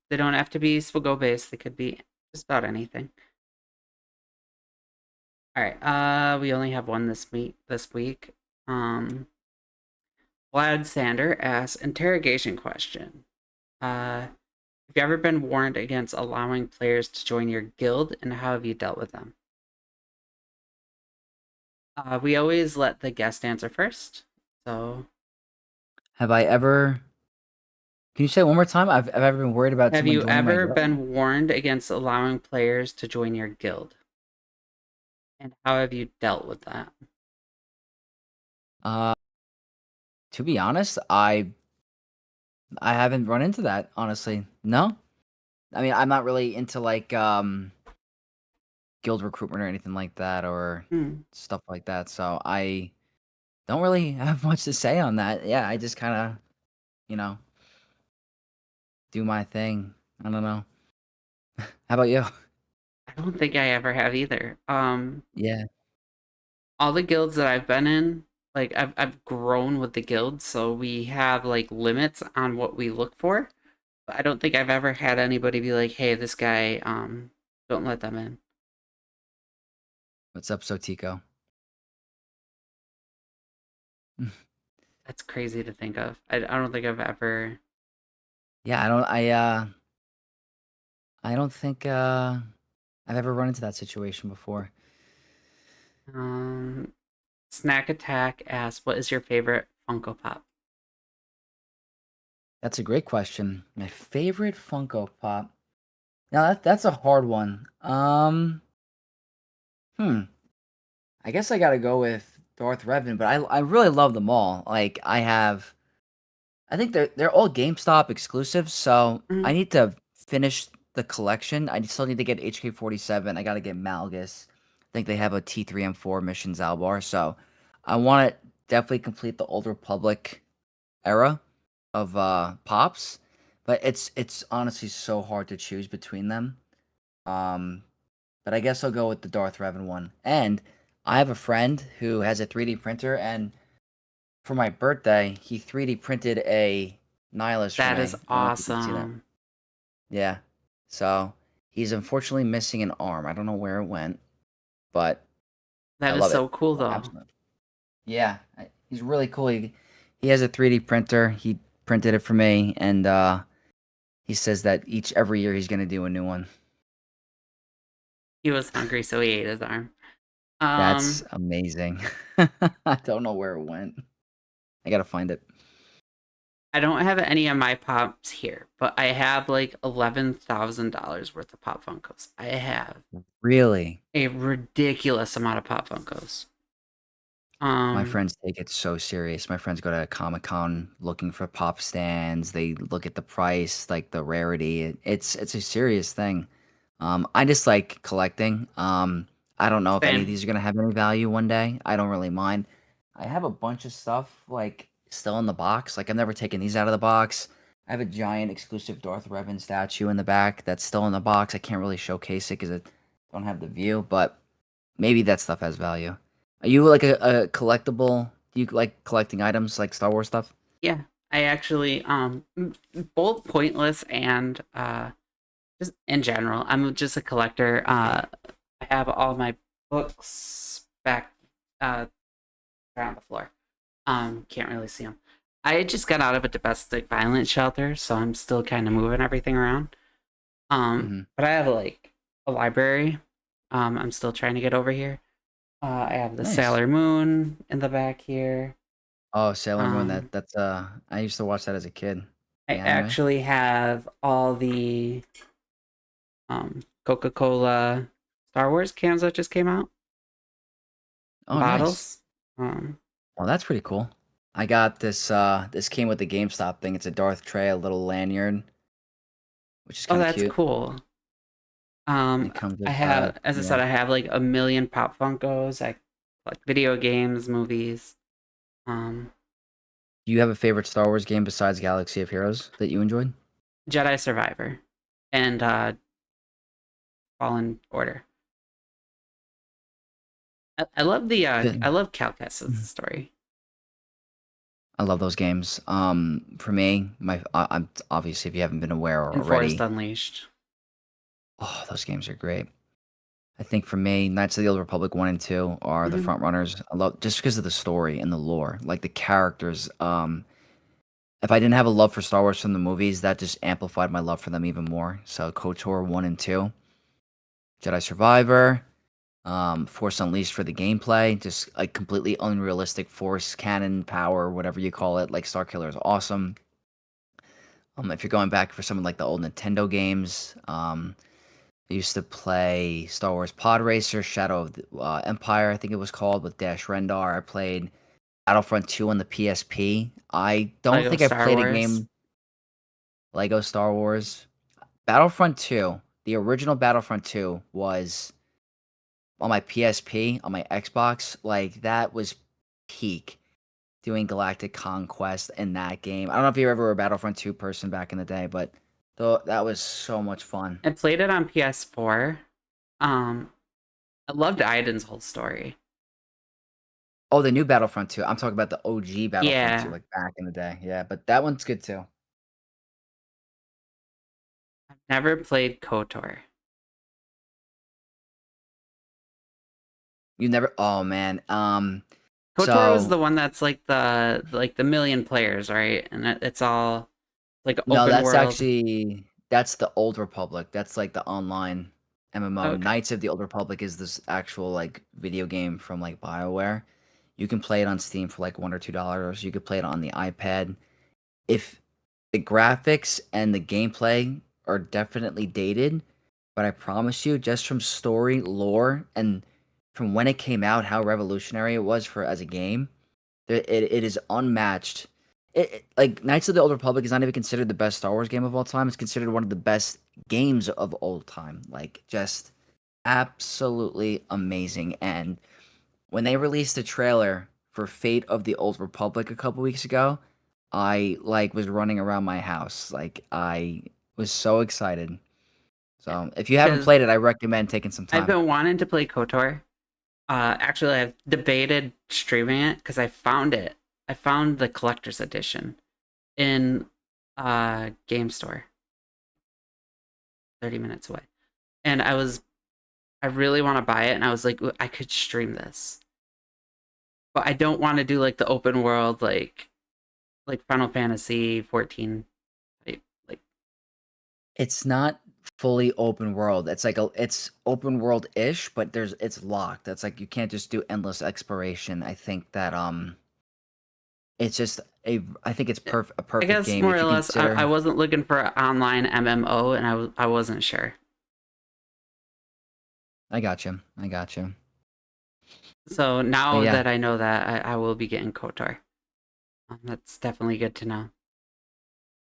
They don't have to be Swiggle based. They could be just about anything. All right. We only have one this week. Vlad Sander asks interrogation question. Have you ever been warned against allowing players to join your guild, and how have you dealt with them? We always let the guest answer first. So, Have I ever? Can you say it one more time? I've ever been worried about have someone you joining my ever guild. been warned against allowing players to join your guild, and how have you dealt with that? Uh, to be honest, I haven't run into that, honestly. No. I mean, I'm not really into like guild recruitment or anything like that or Hmm. stuff like that. So I don't really have much to say on that. Yeah, I just kind of, you know, do my thing. I don't know. How about you? I don't think I ever have either. Yeah. All the guilds that I've been in, like I've grown with the guilds, so we have like limits on what we look for. But I don't think I've ever had anybody be like, "Hey, this guy, don't let them in." What's up, Sotico? That's crazy to think of. I don't think I've ever. Yeah, I don't think I've ever run into that situation before. Um, Snack Attack asks, "What is your favorite Funko Pop?" That's a great question. My favorite Funko Pop. Now that's a hard one. Hmm. I guess I gotta go with Darth Revan, but I really love them all. Like I think they're all GameStop exclusives, so I Mhm. need to finish the collection. I still need to get HK-47. I gotta get Malgus. I think they have a T3M4 mission Zalbar, so I want to definitely complete the Old Republic era of pops, but it's honestly so hard to choose between them. Um, but I guess I'll go with the Darth Revan one. And I have a friend who has a 3D printer, and for my birthday, he 3D printed a Nihilus for That is me. I don't know if you can see that. awesome. Yeah. So he's unfortunately missing an arm. I don't know where it went, but I That is love so it. cool though. Absolutely. Yeah, he's really cool. He has a 3D printer. He printed it for me, and he says that every year he's gonna do a new one. He was hungry, so he ate his arm. That's Um, amazing. I don't know where it went. I gotta find it. I don't have any of my pops here, but I have like $11,000 worth of Pop Funkos. I have Really? a ridiculous amount of Pop Funkos. My Um, friends take it so serious. My friends go to Comic Con looking for pop stands. They look at the price, like the rarity. It's a serious thing. I just like collecting. I don't know if any of same. these are gonna have any value one day. I don't really mind. I have a bunch of stuff like still in the box. Like I've never taken these out of the box. I have a giant exclusive Darth Revan statue in the back that's still in the box. I can't really showcase it because I don't have the view, but maybe that stuff has value. Are you like a collectible? Do you like collecting items like Star Wars stuff? Yeah, I actually both pointless and just in general. I'm just a collector. I have all my books back uh around the floor. Can't really see them. I just got out of a domestic violence shelter, so I'm still kind of moving everything around. Hmm. But I have like a library. I'm still trying to get over here. I have the Nice. Sailor Moon in the back here. Oh, Sailor Moon. Um, That's I used to watch that as a kid. I The anime. actually have all the Coca-Cola Star Wars cans that just came out, Oh, nice. bottles. Um, Oh, that's pretty cool. I got this came with the GameStop thing. It's a Darth Trey, little lanyard, which is oh, kind of that's cute. cool. And it comes I with have, as I said, yeah. I have like a million Pop Funkos. I like video games, movies. Um, Do you have a favorite Star Wars game besides Galaxy of Heroes that you enjoyed? Jedi Survivor, and Fallen Order. I love the Good. I love Cal Kestis' story. I love those games. For me, I'm obviously if you haven't been aware And Forest already, Unleashed. oh, those games are great. I think for me, Knights of the Old Republic 1 and 2 are the Mhm. front runners. I love just because of the story and the lore, like the characters. If I didn't have a love for Star Wars from the movies, that just amplified my love for them even more. So KOTOR 1 and 2, Jedi Survivor, Force Unleashed for the gameplay, just like completely unrealistic force cannon power, whatever you call it. Like Starkiller is awesome. If you're going back for some of like the old Nintendo games, I used to play Star Wars Pod Racer, Shadow of the Empire, I think it was called, with Dash Rendar. I played Battlefront 2 on the PSP. I don't Lego think I've Star played a Wars. game Lego Star Wars. Battlefront 2, the original Battlefront 2 was on my PSP, on my Xbox. Like that was peak doing Galactic Conquest in that game. I don't know if you ever were a Battlefront 2 person back in the day, but that was so much fun. I played it on PS4. Um, I loved Aiden's whole story. Oh, the new Battlefront 2. I'm talking about the OG Battlefront 2, Yeah, like back in the day. Yeah, but that one's good too. I've never played KOTOR. You never. Oh man. KOTOR was the So one that's like the million players, right? And it's all like no, open world. that's the Old Republic. That's like the online MMO. Okay. Knights of the Old Republic is this actual like video game from like BioWare. You can play it on Steam for like $1 or $2. You could play it on the iPad. If the graphics and the gameplay are definitely dated, but I promise you, just from story, lore, and from when it came out, how revolutionary it was for as a game, it is unmatched. Like Knights of the Old Republic is not even considered the best Star Wars game of all time. It's considered one of the best games of all time. Like just absolutely amazing. And when they released the trailer for Fate of the Old Republic a couple weeks ago, I like was running around my house. Like I was so excited. So if you haven't Because played it, I recommend taking some I've time. been wanting to play KOTOR. Actually, I've debated streaming it because I found it. I found the collector's edition in game store 30 minutes away. And I really want to buy it and I was like, I could stream this. But I don't want to do like the open world like Final Fantasy 14 type like It's not fully open world. It's open world-ish, but it's locked. It's like you can't just do endless exploration. I think that it's just I think it's a I perfect guess game more if or you less I consider. wasn't looking for an online MMO and I wasn't sure. I got you. I got you. So But now yeah, that I know that I will be getting KOTOR. That's definitely good to know.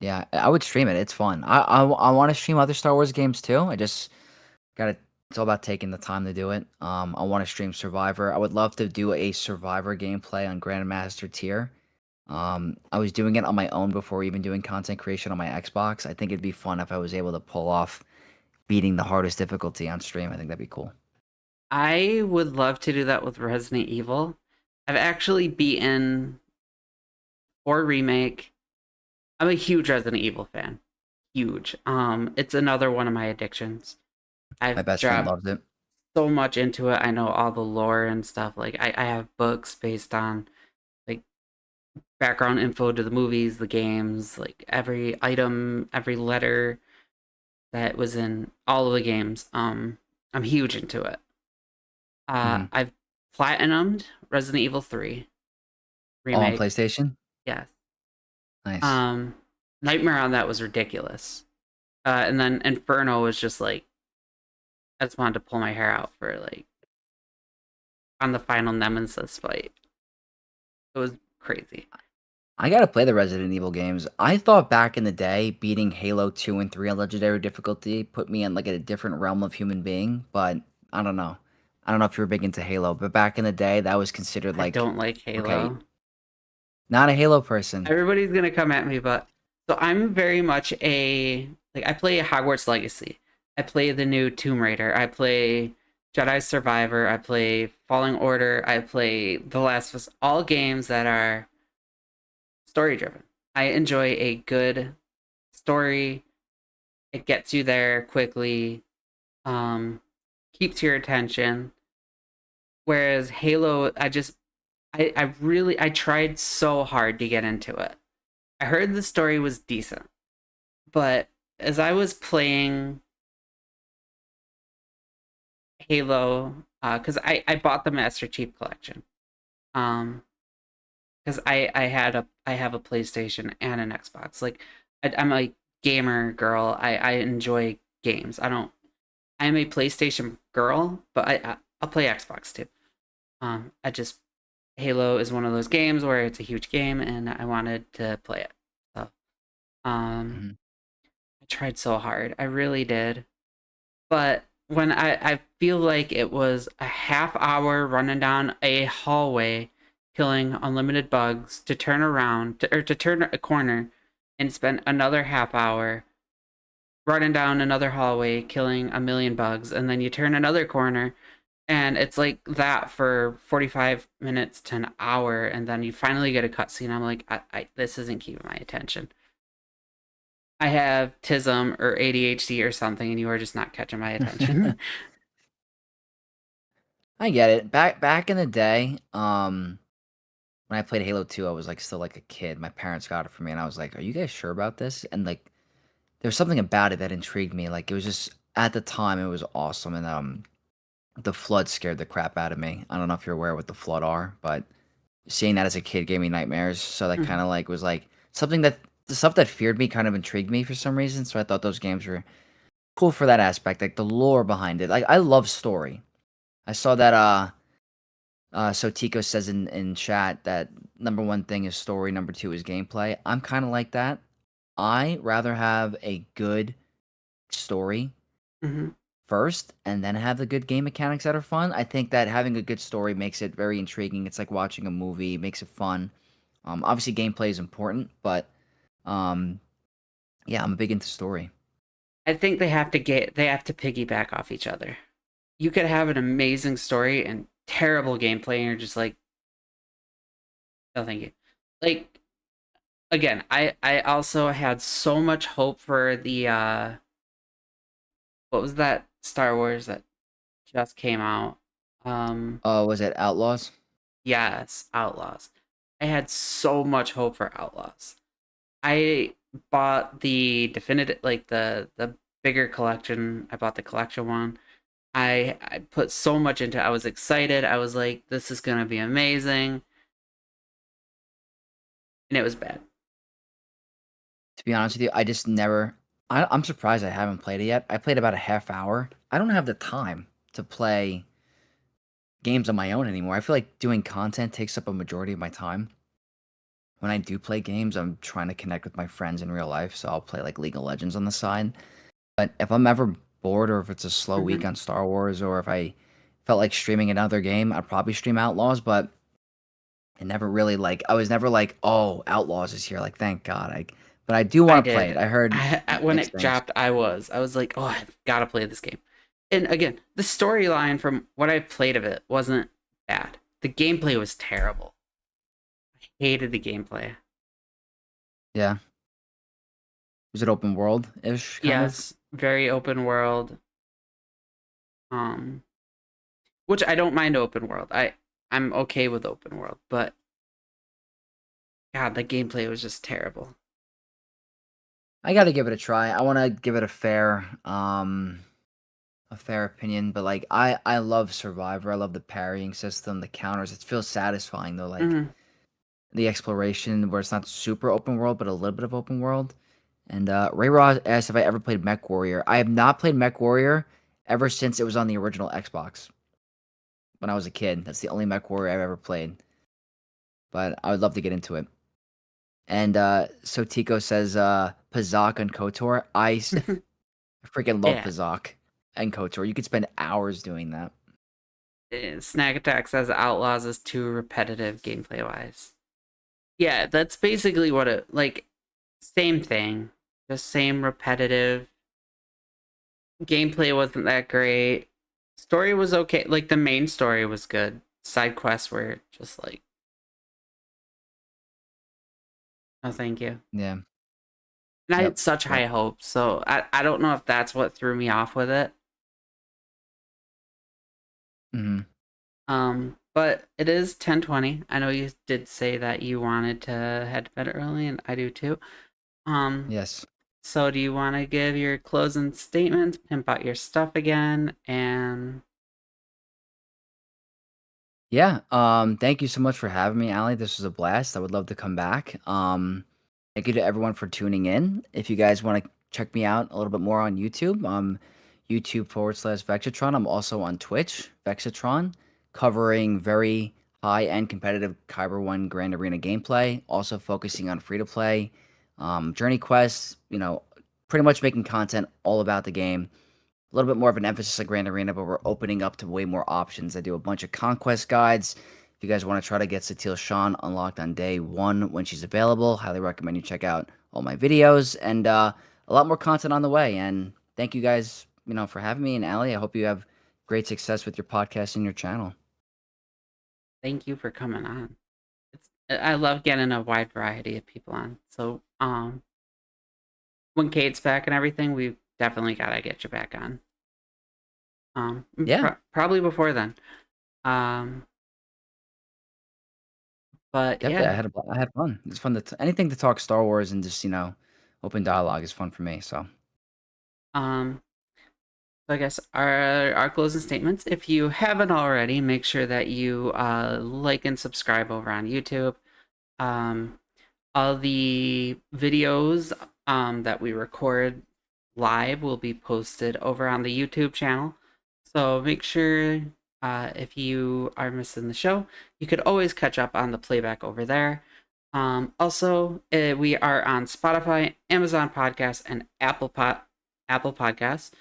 yeah, I would stream it. It's fun. I want to stream other Star Wars games too. I just gotta. It's all about taking the time to do it. I want to stream Survivor. I would love to do a Survivor gameplay on Grandmaster tier. I was doing it on my own before even doing content creation on my Xbox. I think it'd be fun if I was able to pull off beating the hardest difficulty on stream. I think that'd be cool. I would love to do that with Resident Evil. I've actually beaten 4 remake. I'm a huge Resident Evil fan. Huge. It's another one of my addictions. My I've best friend dropped loves it. so much into it. I know all the lore and stuff. Like I have books based on like background info to the movies, the games, like every item, every letter that was in all of the games. I'm huge into it. Hmm. I've platinumed Resident Evil 3 All on remake. PlayStation. Yes. Nice. Um, Nightmare on that was ridiculous. And then Inferno was just like I just wanted to pull my hair out for like on the final Nemesis fight. It was crazy. I gotta play the Resident Evil games. I thought back in the day, beating Halo 2 and 3 on legendary difficulty put me in like a different realm of human being, but I don't know. I don't know if you were big into Halo, but back in the day, that was considered I like, don't like okay, Halo. not a Halo person. Everybody's gonna come at me, but so I'm very much a like I play Hogwarts Legacy. I play the new Tomb Raider. I play Jedi Survivor. I play Falling Order. I play The Last of Us. All games that are story driven. I enjoy a good story. It gets you there quickly. Um, keeps your attention. Whereas Halo, I really I tried so hard to get into it. I heard the story was decent, but as I was playing Halo, because I bought the Master Chief Collection, um, because I have a PlayStation and an Xbox. Like I'm a gamer girl. I enjoy games. I'm a PlayStation girl, but I'll play Xbox too. I just Halo is one of those games where it's a huge game, and I wanted to play it. So, um, Mhm. I tried so hard. I really did. But when I feel like it was a half hour running down a hallway, killing unlimited bugs to turn around or to turn a corner and spend another half hour running down another hallway, killing a million bugs, and then you turn another corner and it's like that for 45 minutes to an hour, and then you finally get a cutscene. I'm like, this isn't keeping my attention. I have TISM or ADHD or something, and you are just not catching my attention. I get it. Back in the day, when I played Halo 2, I was like still like a kid. My parents got it for me, and I was like, "Are you guys sure about this?" And like, there was something about it that intrigued me. Like, it was just at the time, it was awesome, and the flood scared the crap out of me. I don't know if you're aware what the flood are, but seeing that as a kid gave me nightmares. So that kind of like was like something that the stuff that feared me kind of intrigued me for some reason. So I thought those games were cool for that aspect, like the lore behind it. Like I love story. I saw that so Tico says in chat that number one thing is story, number two is gameplay. I'm kind of like that. I rather have a good story Hmm. first and then have the good game mechanics that are fun. I think that having a good story makes it very intriguing. It's like watching a movie, makes it fun. Obviously gameplay is important, but um, yeah, I'm big into story. I think they have to piggyback off each other. You could have an amazing story and terrible gameplay, and you're just like, no, thank you. Like again, I also had so much hope for the what was that Star Wars that just came out? Was it Outlaws? Yes, Outlaws. I had so much hope for Outlaws. I bought the definitive, like the bigger collection. I bought the collection one. I put so much into it. I was excited. I was like, this is gonna be amazing. And it was bad. To be honest with you, I just never. I'm surprised I haven't played it yet. I played about a half hour. I don't have the time to play games on my own anymore. I feel like doing content takes up a majority of my time. When I do play games, I'm trying to connect with my friends in real life, so I'll play like League of Legends on the side. But if I'm ever bored or if it's a slow Hmm. week on Star Wars or if I felt like streaming another game, I'd probably stream Outlaws, but it never really like I was never like, "Oh, Outlaws is here." Like, thank God. But I do I want to play it. did. I heard When mixed it things. dropped, I was like, oh, I've got to play this game. And again, the storyline from what I played of it wasn't bad. The gameplay was terrible. I hated the gameplay. Yeah. Was it open world-ish kind of? Yes, very open world. Um, which I don't mind open world. I'm okay with open world, but God, the gameplay was just terrible. I got to give it a try. I want to give it a fair opinion, but like I love Survivor. I love the parrying system, the counters. It feels satisfying though, like Hmm. the exploration where it's not super open world, but a little bit of open world. And Ray Raw asked if I ever played Mech Warrior. I have not played Mech Warrior ever since it was on the original Xbox when I was a kid. That's the only Mech Warrior I've ever played, but I would love to get into it. And so Tico says Pazak and KOTOR. I freaking love Yeah. Pazak and KOTOR. You could spend hours doing that. Snag Attack says Outlaws is too repetitive gameplay wise. Yeah, that's basically what it like. Same thing, just same repetitive. Gameplay wasn't that great. Story was okay. Like the main story was good. Side quests were just like, no, thank you. Yeah. And I Yep. had such Yep. high hopes, so I don't know if that's what threw me off with it. Hmm. But it is 10:20. I know you did say that you wanted to head to bed early, and I do too. Um, Yes. so do you want to give your closing statements, pimp out your stuff again, and Yeah. Thank you so much for having me, Ali. This was a blast. I would love to come back. Thank you to everyone for tuning in. If you guys want to check me out a little bit more on YouTube, YouTube/Vexatron. I'm also on Twitch, Vexatron, covering very high end competitive Kyber 1 Grand Arena gameplay, also focusing on free to play, journey quests, pretty much making content all about the game. A little bit more of an emphasis on Grand Arena, but we're opening up to way more options. I do a bunch of conquest guides. If you guys want to try to get Satil Shan unlocked on day one when she's available, highly recommend you check out all my videos and a lot more content on the way. And thank you guys, for having me. And Ali, I hope you have great success with your podcast and your channel. thank you for coming on. I love getting a wide variety of people on. So, when Kate's back and everything, we definitely gotta get you back on. Yeah, Probably before then. Um, but definitely. yeah. I had fun. It's fun anything to talk Star Wars and just open dialogue is fun for me. So Um, so I guess our closing statements. If you haven't already, make sure that you like and subscribe over on YouTube. Um, All the videos that we record live will be posted over on the YouTube channel. So make sure if you are missing the show, you could always catch up on the playback over there. Also, we are on Spotify, Amazon Podcasts, and Apple Podcasts.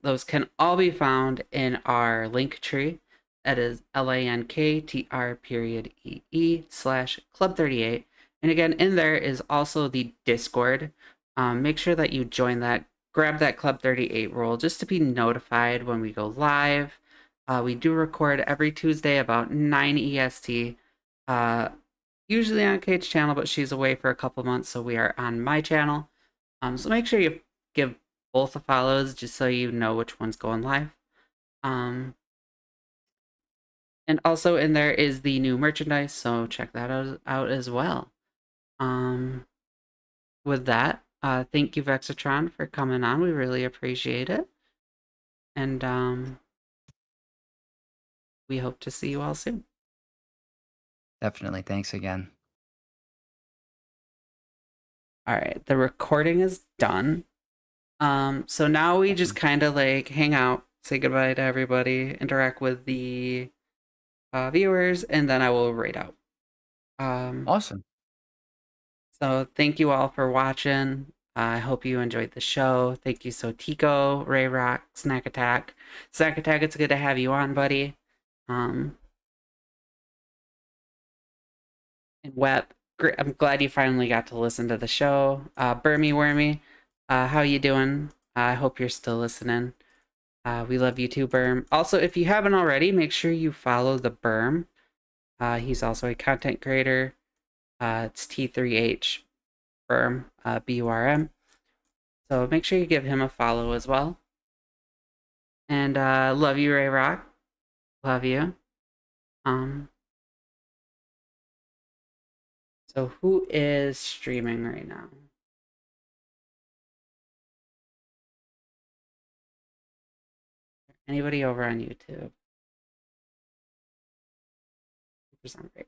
Those can all be found in our link tree. That is linktr.ee/club38. And again, in there is also the Discord. Make sure that you join that. Grab that Club 38 role just to be notified when we go live. We do record every Tuesday about 9 EST. Usually on Kate's channel, but she's away for a couple months, so we are on my channel. So make sure you give both the follows just so you know which one's going live. And also in there is the new merchandise, so check that out as well. With that, thank you, Vexatron, for coming on. We really appreciate it. And we hope to see you all soon. Definitely. Thanks again. All right, the recording is done. So now we just kind of like hang out, say goodbye to everybody, interact with the viewers, and then I will rate out. Awesome. So thank you all for watching. I hope you enjoyed the show. Thank you, Sotico, Ray Rock, Snack Attack. Snack Attack, it's good to have you on, buddy. And Web, I'm glad you finally got to listen to the show. Burmy Wormy, how you doing? I hope you're still listening. We love you too, Berm. Also, if you haven't already, make sure you follow the Berm. He's also a content creator. It's T3H Berm, BURM. So make sure you give him a follow as well. And love you, Ray Rock. Love you. So who is streaming right now? Anybody over on YouTube? On break.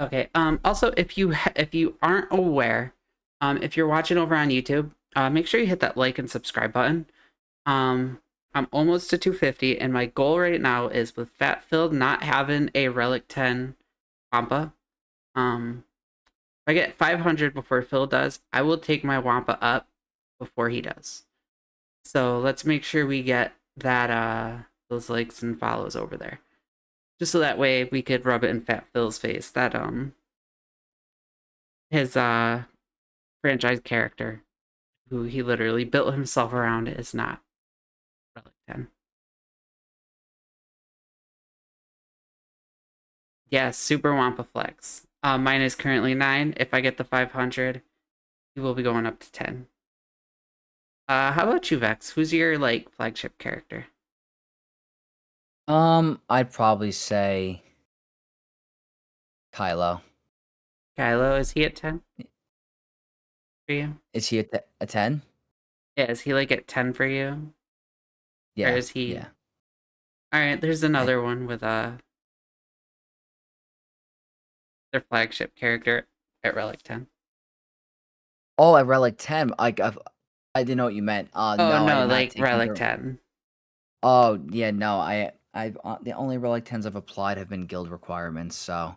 Okay. Also, if you aren't aware, if you're watching over on YouTube, make sure you hit that like and subscribe button. I'm almost to 250, and my goal right now is with Fat Phil not having a Relic 10 Wampa. If I get 500 before Phil does, I will take my Wampa up before he does. So let's make sure we get that those likes and follows over there. Just so that way we could rub it in Fat Phil's face that his franchise character, who he literally built himself around, is not Relic 10. Yeah, Super Wampa Flex. Mine is currently 9. If I get the 500, he will be going up to 10. How about you, Vex? Who's your like flagship character? I'd probably say Kylo. Kylo, is he at 10 for you? Is he a 10? Yeah, is he like at 10 for you? Yeah. Or is he? Yeah. All right, there's another one with their flagship character at Relic 10. Oh, at Relic 10. I didn't know what you meant. Oh no, I no, did not like take Relic into- 10. Oh yeah, no. I've the only Relic 10s I've applied have been guild requirements. So,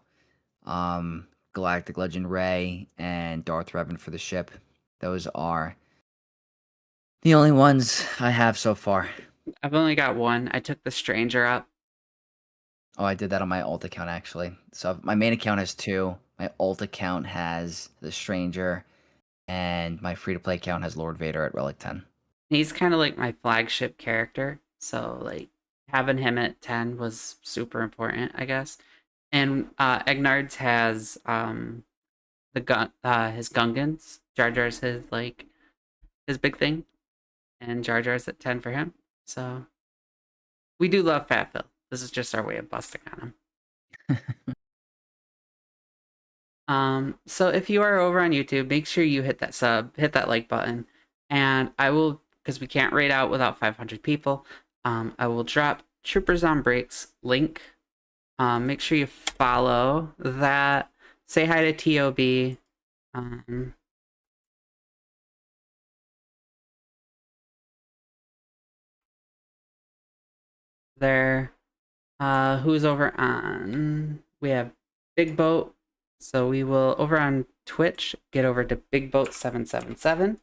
Galactic Legend Ray and Darth Revan for the ship. Those are the only ones I have so far. I've only got one. I took the Stranger up. Oh, I did that on my alt account actually. So my main account has 2. My alt account has the Stranger, and my free to play account has Lord Vader at Relic 10. He's kind of like my flagship character, so like having him at 10 was super important, I guess. And Egnard's has his Gungans. Jar Jar's his big thing, and Jar Jar's at 10 for him. So we do love Fat Phil. This is just our way of busting on him. So if you are over on YouTube, make sure you hit that sub, hit that like button, and I will, because we can't raid out without 500 people. I will drop Troopers on Breaks link Make sure you follow that. Say hi to TOB. There. Who's over on? We have Big Boat. So we will, over on Twitch, get over to Big Boat 777.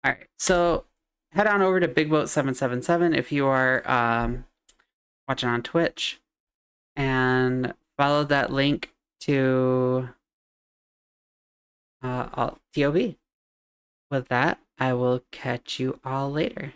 All right, so head on over to Big Boat 777 if you are watching on Twitch, and follow that link to TOB. With that, I will catch you all later.